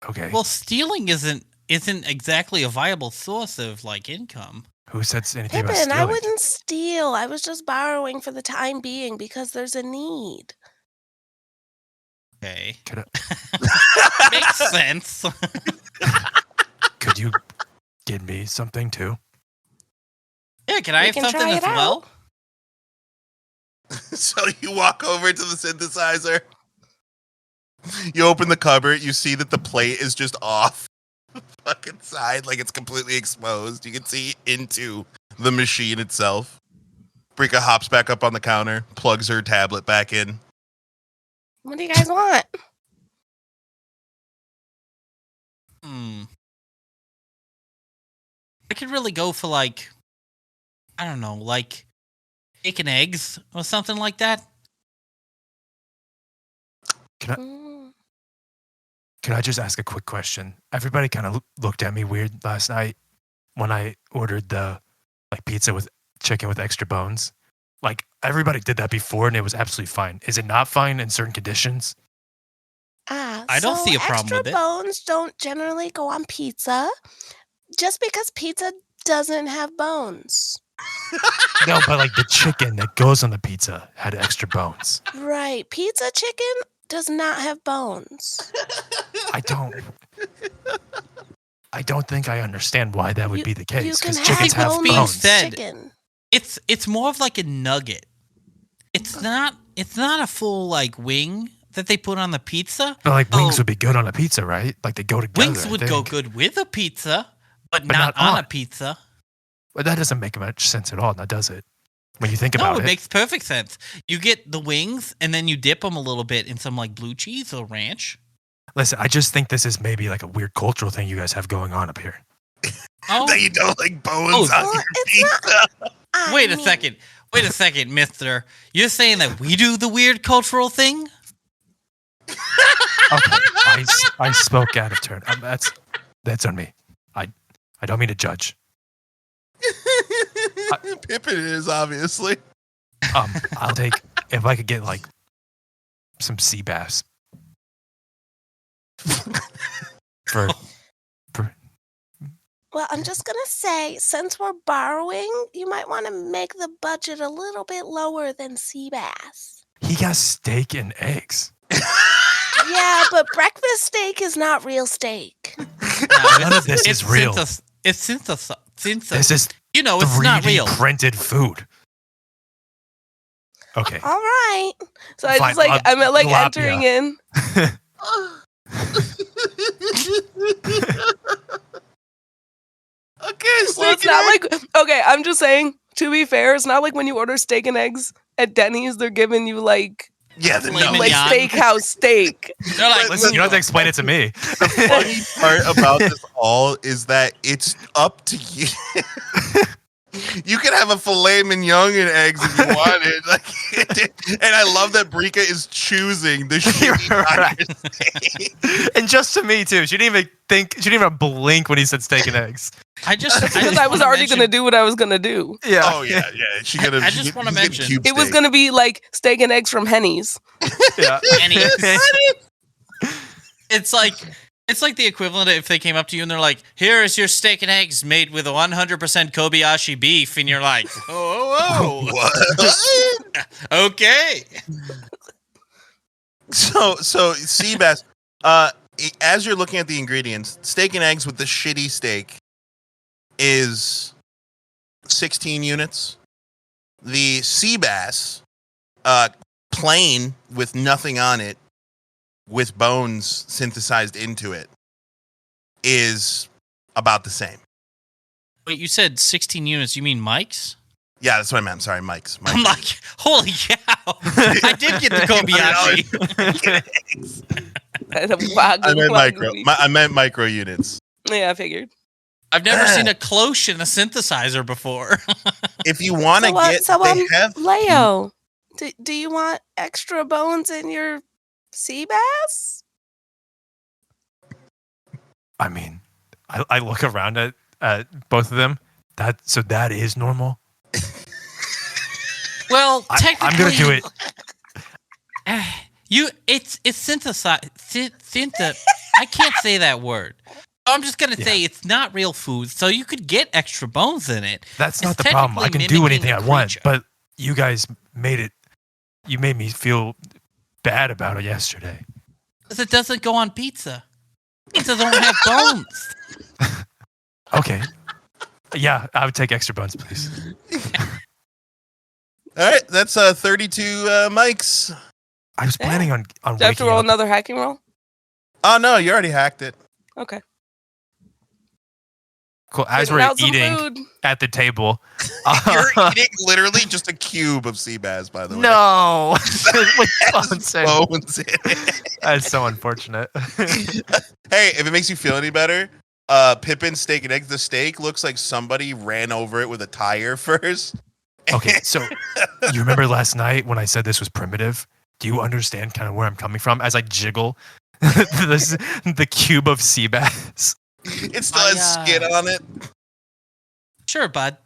Okay. Well, stealing isn't exactly a viable source of like income. Who said anything about Pippin, stealing? I wouldn't steal. I was just borrowing for the time being because there's a need. Okay. Could I, Makes sense. could you give me something too? Yeah, can I have something as well? So you walk over to the synthesizer. You open the cupboard. You see that the plate is just off the fucking side, like it's completely exposed. You can see into the machine itself. Brika hops back up on the counter, plugs her tablet back in. What do you guys want? I could really go for like, I don't know, like bacon eggs or something like that. Can I just ask a quick question? Everybody kind of looked at me weird last night when I ordered the pizza with chicken with extra bones. Like everybody did that before and it was absolutely fine. Is it not fine in certain conditions? I don't see a problem with it. Extra bones don't generally go on pizza just because pizza doesn't have bones. No, but like the chicken that goes on the pizza had extra bones. Right. Pizza chicken does not have bones. I don't think I understand why that would be the case because you can chickens have have being bones. said, chicken. It's more of like a nugget. It's not a full like wing that they put on the pizza. But like wings would be good on a pizza, right? Like they go together. Wings would go good with a pizza, but not not on on. a pizza. But that doesn't make much sense at all, now does it? When you think No, about it it. makes perfect sense. You get the wings and then you dip them a little bit in some like blue cheese or ranch. Listen, I just think this is maybe like a weird cultural thing you guys have going on up here. Oh, That you don't like bones on your it's pizza. wait a second, mister. You're saying that we do the weird cultural thing? Okay, I spoke out of turn. That's on me. I don't mean to judge. Pippin is obviously. I'll take if I could get like some sea bass for Well, I'm just going to say, since we're borrowing, you might want to make the budget a little bit lower than sea bass. he got steak and eggs. Yeah, but breakfast steak is not real steak. None of this is real. It's synthesized. This is it's not 3D real. printed food. Okay. All right. So I Fine, just I'm like tilapia. entering in. Okay, Well, it's not like okay. I'm just saying. To be fair, it's not like when you order steak and eggs at Denny's, they're giving you like yeah, Filet no. mignon. steakhouse steak. They're like, Listen, you don't have to explain it to me. The funny part about this all is that it's up to you. You can have a filet mignon and eggs if you wanted. And I love that Brika is choosing the shitty Right. steak. And just to me too. She didn't even think. She didn't even blink when he said steak and eggs. Because I was already going to do what I was going to do. Yeah. Oh yeah. She gonna. I just wanna mention- It was going to be like steak and eggs from Henny's. Yeah. And it's like It's like the equivalent if they came up to you and they're like, "Here is your steak and eggs made with 100% Kobayashi beef," and you're like, "Oh, What? okay." So sea bass. As you're looking at the ingredients, steak and eggs with the shitty steak is 16 units. The sea bass, plain with nothing on it, with bones synthesized into it, is about the same. Wait, you said 16 units. You mean Mike's? Yeah, that's what I meant. Sorry, Mike's. I'm like, holy cow! I did get the Kobayashi. I meant micro units. Yeah, I figured. I've never seen a cloche in a synthesizer before. If you want to Leo, do you want extra bones in your sea bass? I mean, I look around at both of them. That is normal. Well, technically, I'm gonna do it. It's synthesized. I can't say that word. I'm just gonna say it's not real food, so you could get extra bones in it. That's not the problem. I can do anything I want, but you guys made it. You made me feel bad about it yesterday. Because it doesn't go on pizza. Pizza don't have bones. Okay. Yeah, I would take extra bones, please. All right, that's 32 mics. I was planning on Do I have to roll another hacking roll? Oh no, you already hacked it. Okay. Cool. As we're eating at the table, you're eating literally just a cube of sea bass, by the way. No, with bones in it. That's so unfortunate. Hey, if it makes you feel any better, Pippin's steak and eggs. The steak looks like somebody ran over it with a tire first. Okay, so you remember last night when I said this was primitive? Do you understand kind of where I'm coming from as I jiggle the cube of sea bass? It still has skin on it. Sure, bud.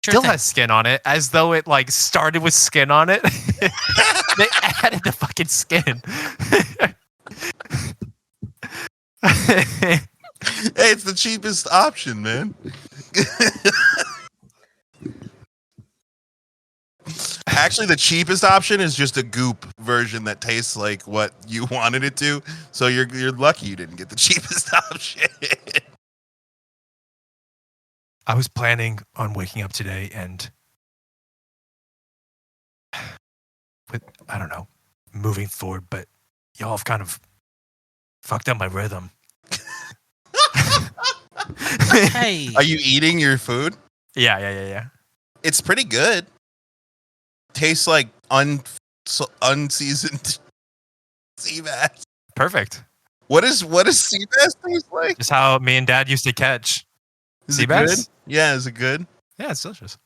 Still has skin on it, as though it like started with skin on it. They added the fucking skin. Hey, it's the cheapest option, man. Actually, the cheapest option is just a goop version that tastes like what you wanted it to. So you're lucky you didn't get the cheapest option. I was planning on waking up today and with, I don't know, moving forward, but y'all have kind of fucked up my rhythm. Hey. Are you eating your food? Yeah. It's pretty good. Tastes like unseasoned sea bass. Perfect. What does sea bass taste like? Just how me and Dad used to catch sea bass. Good? Yeah, is it good? Yeah, it's delicious.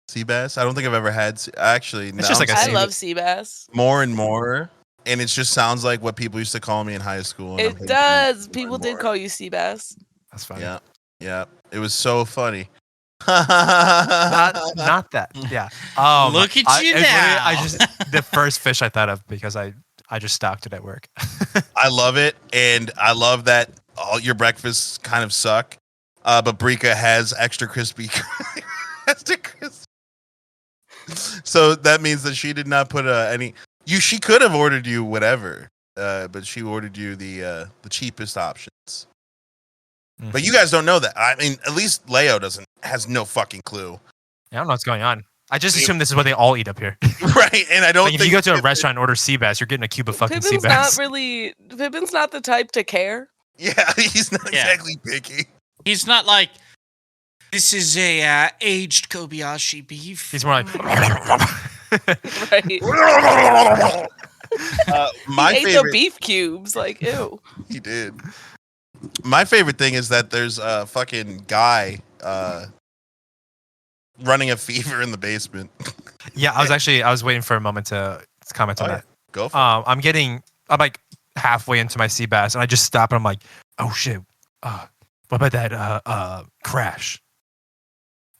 Sea bass? I don't think I've ever had. Actually, it's just like I love sea bass. More and more, and it just sounds like what people used to call me in high school. It does. People did call you sea bass. That's funny. Yeah. It was so funny. not that. Yeah. Look at you now. I just the first fish I thought of because I just stocked it at work. I love it, and I love that all your breakfasts kind of suck. But Brika has extra crispy. So that means that she did not put any. She could have ordered you whatever, but she ordered you the cheapest options. Mm-hmm. But you guys don't know that. I mean, at least Leo has no fucking clue. I don't know what's going on. I just assume this is what they all eat up here. Right, and I don't think if you go to a restaurant and order sea bass, you're getting a cube of fucking sea bass. Pippin's not the type to care. Yeah, he's not exactly picky. He's not like, this is a aged Kobayashi beef. He's more like, right. He ate the beef cubes, like, ew. He did. My favorite thing is that there's a fucking guy running a fever in the basement. Yeah, I was waiting for a moment to comment on that. Go for it. I'm like halfway into my sea bass and I just stop and I'm like, oh shit. What about that crash?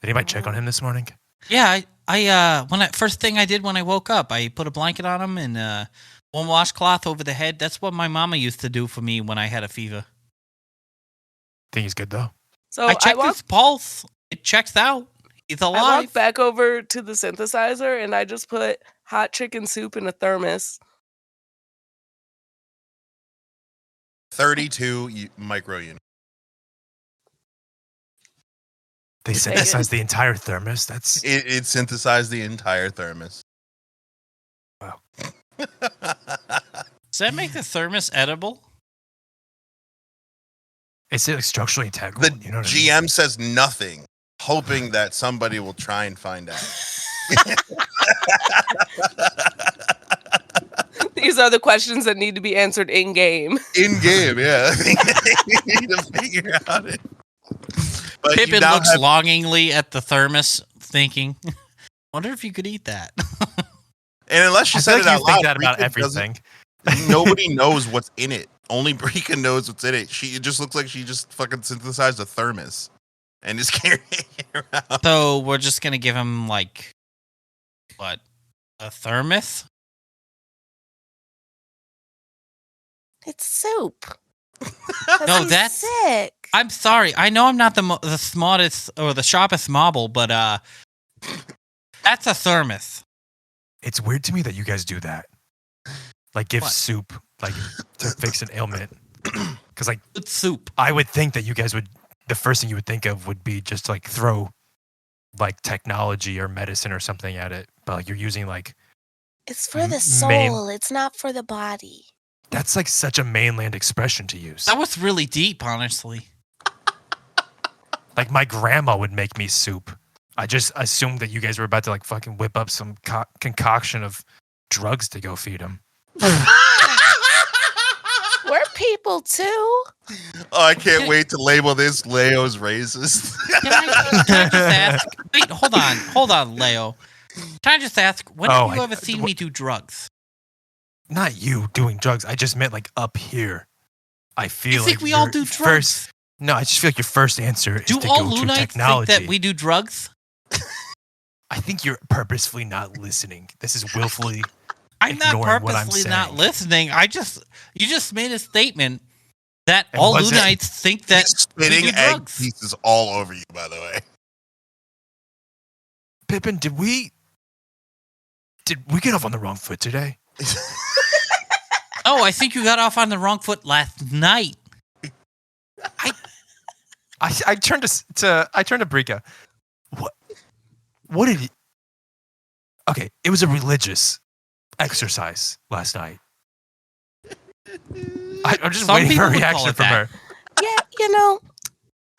Did anybody check on him this morning? Yeah, I first thing I did when I woke up, I put a blanket on him and one washcloth over the head. That's what my mama used to do for me when I had a fever. Think he's good though. So I checked his pulse. It checks out. He's I alive. walked back over to the synthesizer and I just put hot chicken soup in a thermos. 32 micro units. They synthesized the entire thermos. That's It synthesized the entire thermos. Wow. Does that make the thermos edible? it's like structurally integral. The You know what I GM mean? says nothing, hoping that somebody will try and find out. These are the questions that need to be answered in game. In game, yeah. You need to figure out it. But you Pippin now looks have- longingly at the thermos, thinking, "Wonder if you could eat that." and unless she I said feel it like out you think loud, that about Rika doesn't- everything. Nobody knows what's in it. Only Brika knows what's in it. It just looks like she just fucking synthesized a thermos and is carrying it around. So we're just gonna give him like what? A thermos? It's soup. No, He's that's- sick. I'm sorry. I know I'm not the smartest or the sharpest marble, but that's a thermos. It's weird to me that you guys do that. Like give What? soup like to fix an ailment. Because like It's soup. I would think that you guys would. The first thing you would think of would be just like throw like technology or medicine or something at it. But like you're using like It's for the main- soul. It's not for the body. that's like such a mainland expression to use. That was really deep, honestly. Like my grandma would make me soup. I just assumed that you guys were about to like fucking whip up some concoction of drugs to go feed him. We're people too. Oh, I can't wait to label this Leo's racist. Can I just ask? Wait, hold on, Leo. Can I just ask? When Oh, have you I- ever seen me do drugs? Not you doing drugs. I just meant like up here. I feel You think like we all your do drugs? First, no, I just feel like your first answer is Do to all go to Lunites technology. think that we do drugs? I think you're purposefully not listening. This is willfully. I'm not ignoring what I'm purposely not saying. listening. You just made a statement that And all was it- Lunites think that He's we spitting do egg drugs. pieces all over you, by the way. Pippin, did we get off on the wrong foot today? Oh, I think you got off on the wrong foot last night. I turned to Brika. What did he? Okay, it was a religious exercise last night. I'm just Some waiting for a people would call reaction it from that. her. Yeah,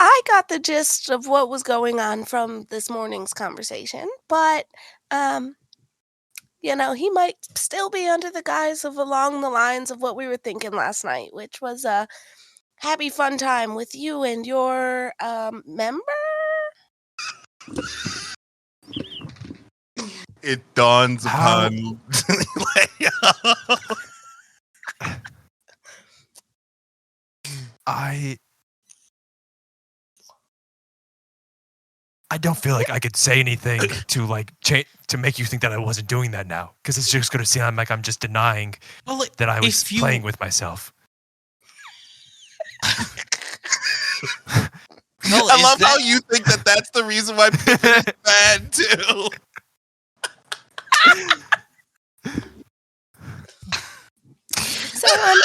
I got the gist of what was going on from this morning's conversation, but he might still be under the guise of along the lines of what we were thinking last night, which was a happy fun time with you and your member. It dawns How- upon Leo. I don't feel like I could say anything to like to make you think that I wasn't doing that now, because it's just going to seem like I'm just denying Well, that I was if you- playing with myself. Well, I is love that- how you think that that's the reason why Pippin is bad too. So I'm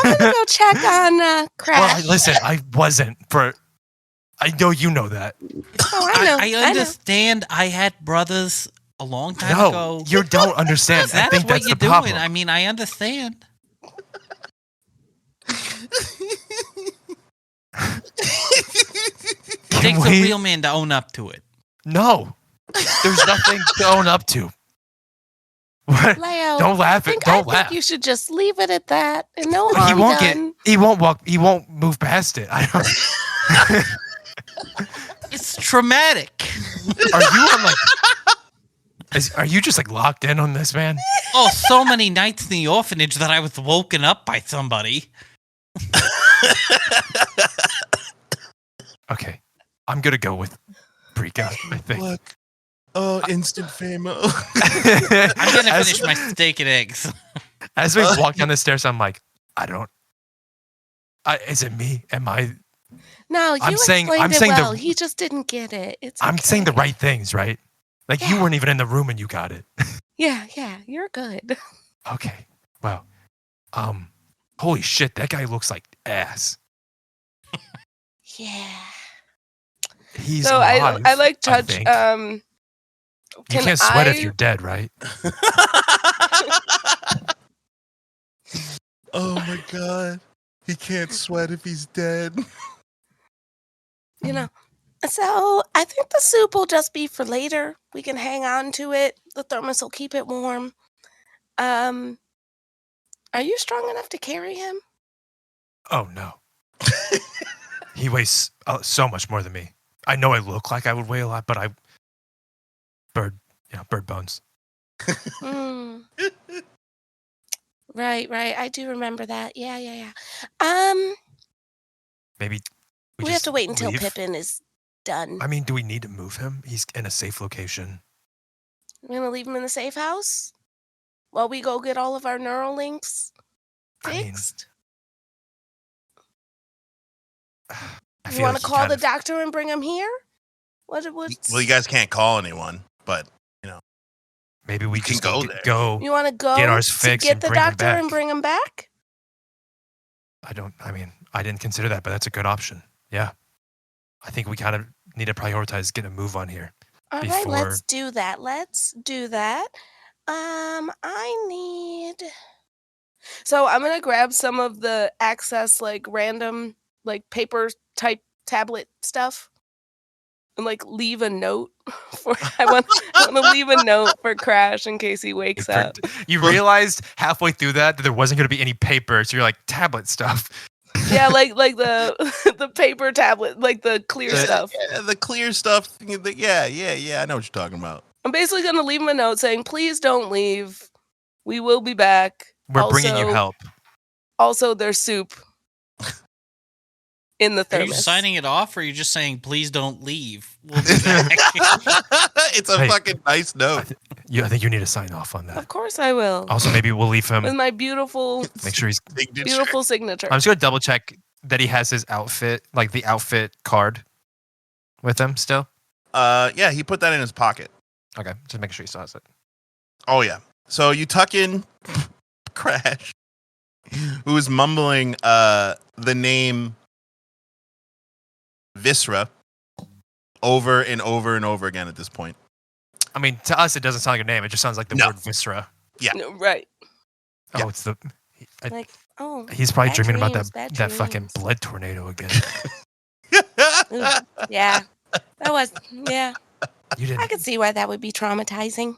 gonna go check on Crash. Well, listen, I wasn't for. I know you know that. Oh, I know. I understand. I had brothers a long time No, ago. you don't understand. I That's think what that's you're the problem. doing. I mean, I understand. It Can takes we- a real man to own up to it. No, there's nothing to own up to. What? Leo, Don't laugh. I Don't think laugh. you should just leave it at that, and no He harm won't done. He won't walk. He won't move past it. I don't. It's traumatic. Are you on like? Are you just like locked in on this, man? Oh, so many nights in the orphanage that I was woken up by somebody. Okay, I'm gonna go with Brika. I think. Look. Oh, instant famo. I'm gonna As- finish my steak and eggs. As we walk down the stairs, I'm like, I don't. Is it me? Am I No, you I'm saying explained it well. the He just didn't get it. It's I'm saying the okay. right things, right? Like you Yeah. weren't even in the room and you got it. Yeah, you're good. Okay. Wow. Holy shit, that guy looks like ass. Yeah. He's So alive. I like I touch. think. You You can't sweat if you're dead, right? Oh my god. He can't sweat if he's dead. You know. So I think the soup will just be for later. We can hang on to it. The thermos will keep it warm. Are you strong enough to carry him? Oh no. He weighs so much more than me. I know I look like I would weigh a lot, but bird bones. Hmm. Right. I do remember that. Yeah. Maybe We have to wait until leave? Pippin is done. I mean, do we need to move him? He's in a safe location. We're gonna leave him in the safe house while we go get all of our neural links I mean, fixed. I You feel want like to he call kind the of- doctor and bring him here? What's Well, you guys can't call anyone, but Maybe we You can just go go there. go. you want to go Get ours to fixed get and the bring him doctor and back. bring him back? I didn't consider that, but that's a good option. Yeah. I think we kind of need to prioritize getting a move on here. All right, Before- let's do that. I need. So I'm gonna grab some of the access like random like paper type tablet stuff and like leave a note for. I want to leave a note for Crash in case he wakes up. You realized halfway through that there wasn't going to be any paper, so you're like, tablet stuff. Yeah, like the the paper tablet, like the clear stuff. Yeah, the clear stuff. Yeah. I know what you're talking about. I'm basically gonna leave him a note saying, "Please don't leave. We will be back. We're bringing you help. Also, there's soup in the Are thermos." you signing it off, or are you just saying, "Please don't leave"? We'll be back. It's a Hey. fucking nice note. I think you need to sign off on that. Of course, I will. Also, maybe we'll leave With him. my beautiful, Make sure he's. beautiful signature. I'm just gonna double check that he has his outfit, like the outfit card, with him still. Yeah, he put that in his pocket. Okay, just making sure he still has it. Oh yeah. So you tuck in Crash, who is mumbling the name Viscera over and over and over again at this point. I mean, to us, it doesn't sound like a name. It just sounds like the No. word viscera. No, right. Oh, Yeah. it's the. Like, oh, He's probably bad dreaming about dreams, bad that fucking dreams. blood tornado again. Ooh, yeah. That was, yeah. You didn't. I could see why that would be traumatizing.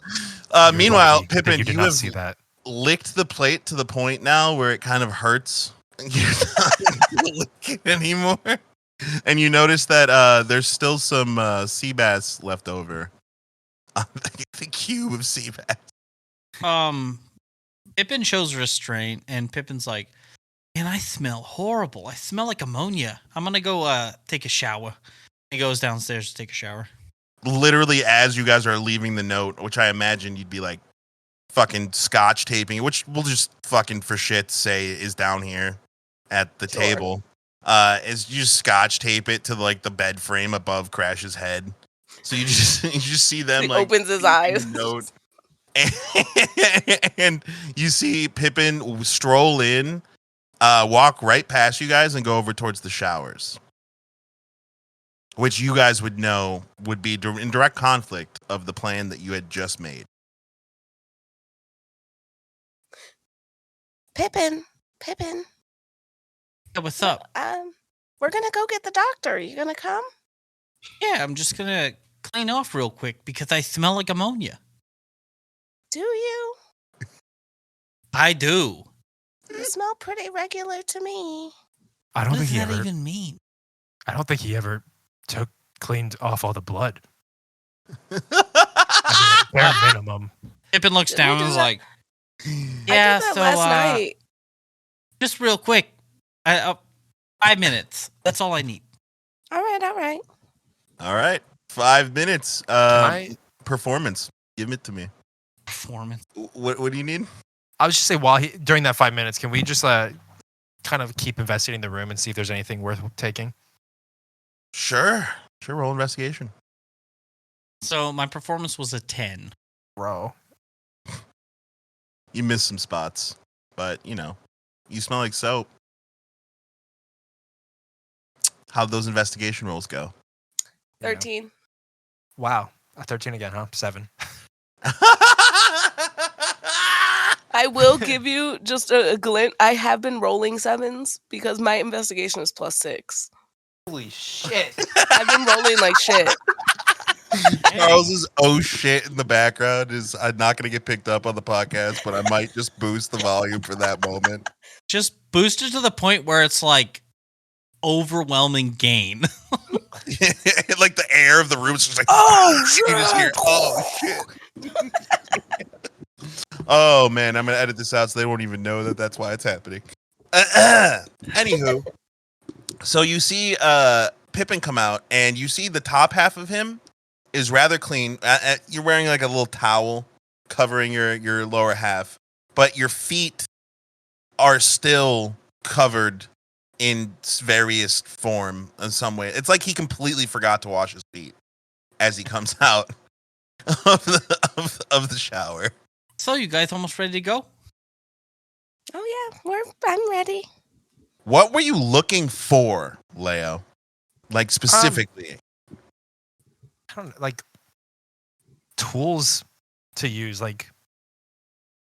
you're Meanwhile, lucky that Pippin, you did you not have see that. licked the plate to the point now where it kind of hurts. You're not licking anymore. And you notice that there's still some sea bass left over. The cube of sea bass. Pippin shows restraint, and Pippin's like, "Man, I smell horrible. I smell like ammonia. I'm gonna go take a shower." He goes downstairs to take a shower. Literally, as you guys are leaving the note, which I imagine you'd be like fucking scotch taping, which we'll just fucking for shit say is down here at the Sure. table. Is you just scotch tape it to like the bed frame above Crash's head. So you just see them He like opens his reading eyes. the note. And you see Pippin stroll in, walk right past you guys and go over towards the showers, which you guys would know would be in direct conflict of the plan that you had just made. Pippin. Yeah, what's up? We're gonna go get the doctor. You gonna come? Yeah, I'm just gonna clean off real quick because I smell like ammonia. Do you? I do. You smell pretty regular to me. I don't What think does he that ever. even mean? I don't think he ever cleaned off all the blood. Bare minimum. Pippin looks Did we down do and is that? like, I "Yeah, did that so last night. just real quick, 5 minutes. That's all I need." All right. All right, 5 minutes. Performance. Give it to me. Performance. What do you need? I was just say during that 5 minutes, can we just kind of keep investigating the room and see if there's anything worth taking? Sure. Roll investigation. So my performance was a 10. Bro. You missed some spots, but you smell like soap. How'd those investigation rolls go? 13. Wow. A 13 again, huh? 7. I will give you just a glint. I have been rolling 7s because my investigation is +6. Holy shit. I've been rolling like shit. Charles's oh shit in the background is not going to get picked up on the podcast, but I might just boost the volume for that moment. Just boost it to the point where it's like overwhelming gain. Like the air of the room is just like, Oh, you just hear, oh shit. Oh man, I'm gonna edit this out so they won't even know that that's why it's happening. Anywho, so you see Pippin come out, and you see the top half of him is rather clean. You're wearing like a little towel covering your lower half, but your feet are still covered in various form in some way. It's like he completely forgot to wash his feet as he comes out of the shower. So you guys almost ready to go? Oh yeah, I'm ready. What were you looking for, Leo? Like specifically? I don't know, like tools to use, like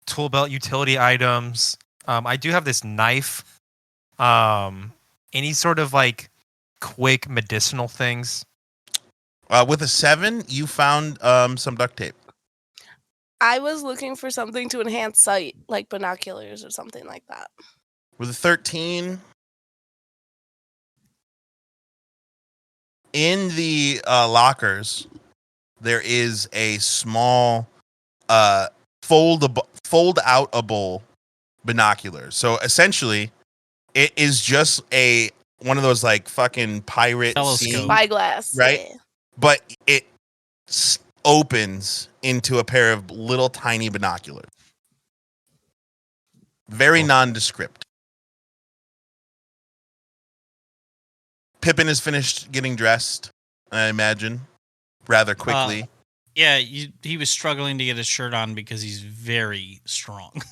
tool belt, utility items. I do have this knife. Any sort of like quick medicinal things. With a 7, you found some duct tape. I was looking for something to enhance sight, like binoculars or something like that. With a 13, in the lockers, there is a small fold-outable binocular. So essentially, it is just one of those like fucking pirate Telescope. Spyglass, right? yeah. But it opens into a pair of little tiny binoculars. Very nondescript. Pippin is finished getting dressed, I imagine, rather quickly. Yeah, he was struggling to get his shirt on because he's very strong.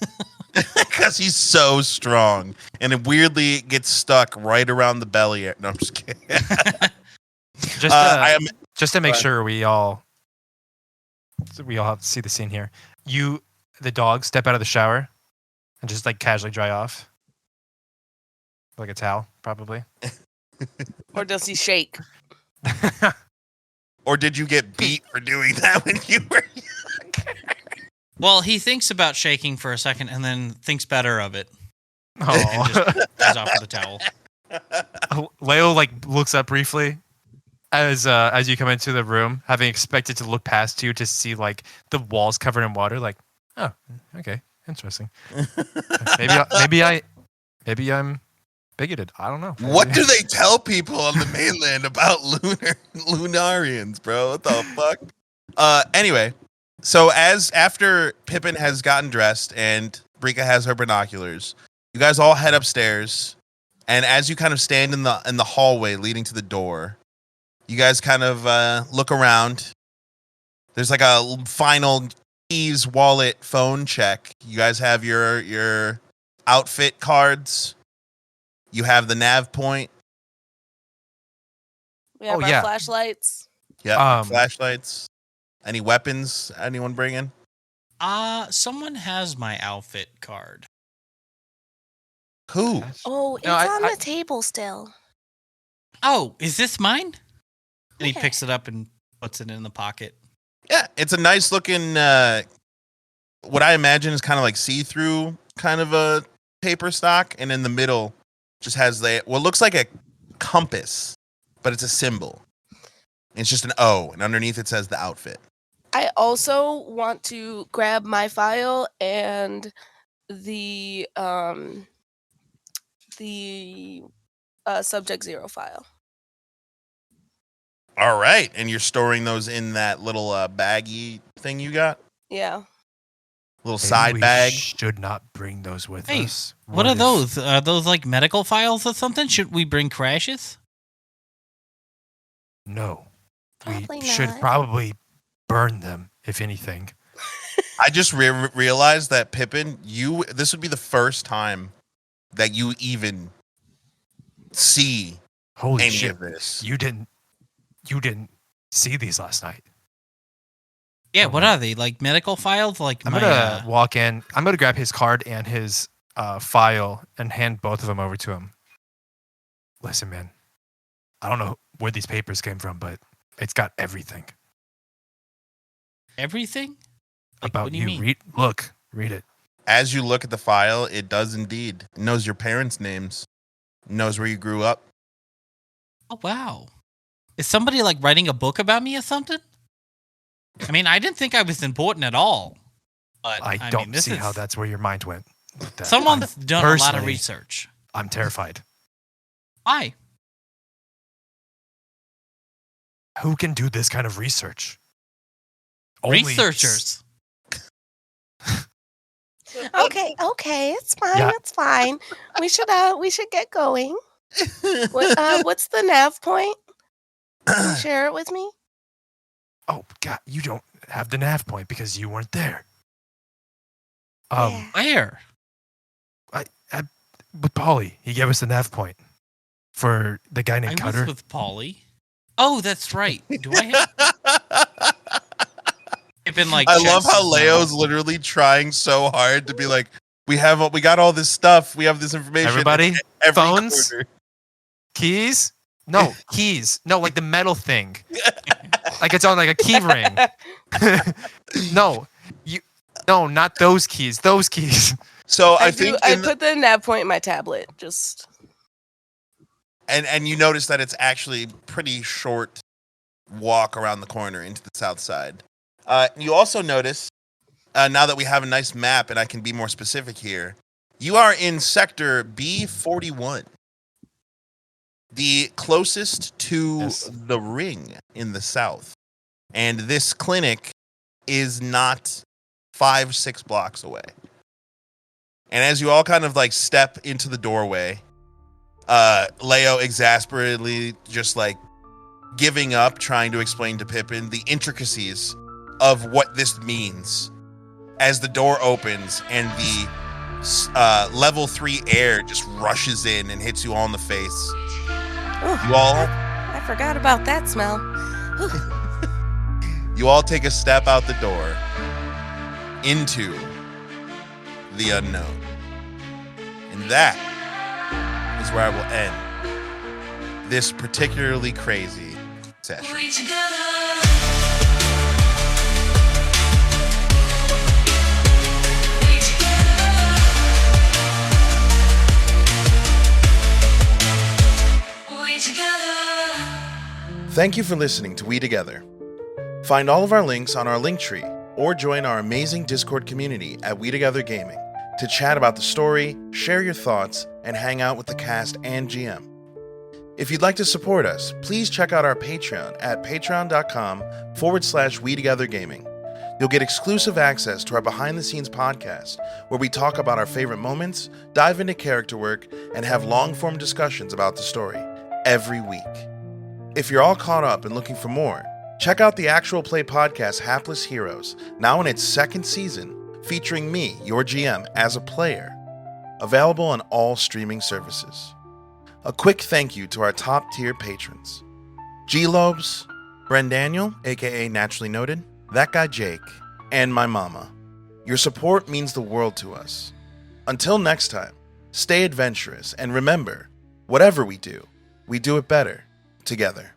Because he's so strong. And it weirdly gets stuck right around the belly. No, I'm just kidding. Just to make sure we all have to see the scene here. The dog, step out of the shower and just like casually dry off. Like a towel, probably. Or does he shake? Or did you get beat for doing that when you were young? Well, he thinks about shaking for a second and then thinks better of it. And Oh. just goes off with the towel. Leo like looks up briefly as you come into the room, having expected to look past you to see like the walls covered in water. Like, oh, okay, interesting. Maybe I'm bigoted. I don't know. What do they tell people on the mainland about Lunarians, bro? What the fuck? Anyway, so after Pippin has gotten dressed and Brika has her binoculars, you guys all head upstairs, and as you kind of stand in the hallway leading to the door, you guys kind of look around. There's like a final keys, wallet, phone check. You guys have your outfit cards. You have the nav point. We have our flashlights. Yeah, flashlights. Any weapons anyone bring in? Someone has my outfit card. Who? Oh, it's on the table still. Oh, is this mine? And he Yeah. picks it up and puts it in the pocket. Yeah, it's a nice looking, what I imagine is kind of like see-through kind of a paper stock. And in the middle just has what looks like a compass, but it's a symbol. It's just an O, and underneath it says the outfit. I also want to grab my file and the subject 0 file. All right, and you're storing those in that little baggy thing you got? Yeah. Little Maybe side we bag? should not bring those with Hey, us. What are if- those? Are those like medical files or something? Should we bring crashes? No. Probably We should not. probably burn them, if anything. I just realized that Pippin, this would be the first time that you even see Holy any shit. of this. You didn't see these last night. Yeah, Oh, what man. are they? Like medical files? Like I'm my gonna walk in. I'm gonna grab his card and his file and hand both of them over to him. Listen, man. I don't know where these papers came from, but it's got everything everything? Like, about what do you mean? Read it. As you look at the file, it does indeed. It knows your parents' names. It knows where you grew up. Oh wow. Is somebody like writing a book about me or something? I mean, I didn't think I was important at all. But I mean, don't see how that's where your mind went. with that. Someone's done a lot of personally- research. I'm terrified. Why? Who can do this kind of research? Only Researchers. Okay, it's fine. Yeah. It's fine. We should get going. What's the nav point? Can you share it with me? Oh God, you don't have the nav point because you weren't there. Yeah. Where? With Paulie, he gave us the nav point for the guy I named was Cutter. with Polly. Oh, that's right. Do I have? I've been like. I love how chest- Leo's literally trying so hard to be like, we got all this stuff, we have this information. Everybody, Every phones? quarter. Keys? No, keys. No, like the metal thing. Like it's on like a key ring. No, not those keys. Those keys. So I I think put the nav point in my tablet. Just and you notice that it's actually pretty short walk around the corner into the south side. You also notice now that we have a nice map and I can be more specific here, you are in sector B41, the closest to Yes. the ring in the south, and this clinic is not 5-6 blocks away. And as you all kind of like step into the doorway, Leo exasperatedly just like giving up, trying to explain to Pippin the intricacies of what this means as the door opens and the level 3 air just rushes in and hits you all in the face. Oh, You all I forgot about that smell. you all take a step out the door into the unknown. And that is where I will end this particularly crazy session. Thank you for listening to WeTogether. Find all of our links on our Linktree or join our amazing Discord community at WeTogether Gaming to chat about the story, share your thoughts, and hang out with the cast and GM. If you'd like to support us, please check out our Patreon at patreon.com/WeTogetherGaming. You'll get exclusive access to our behind-the-scenes podcast, where we talk about our favorite moments, dive into character work, and have long-form discussions about the story every week. If you're all caught up and looking for more, check out the actual play podcast Hapless Heroes, now in its second season, featuring me, your GM, as a player. Available on all streaming services. A quick thank you to our top-tier patrons: GxLobes, BrenDaniel, aka Naturally Noted, That Guy Jake, and my Momma. Your support means the world to us. Until next time, stay adventurous, and remember, whatever we do it better together.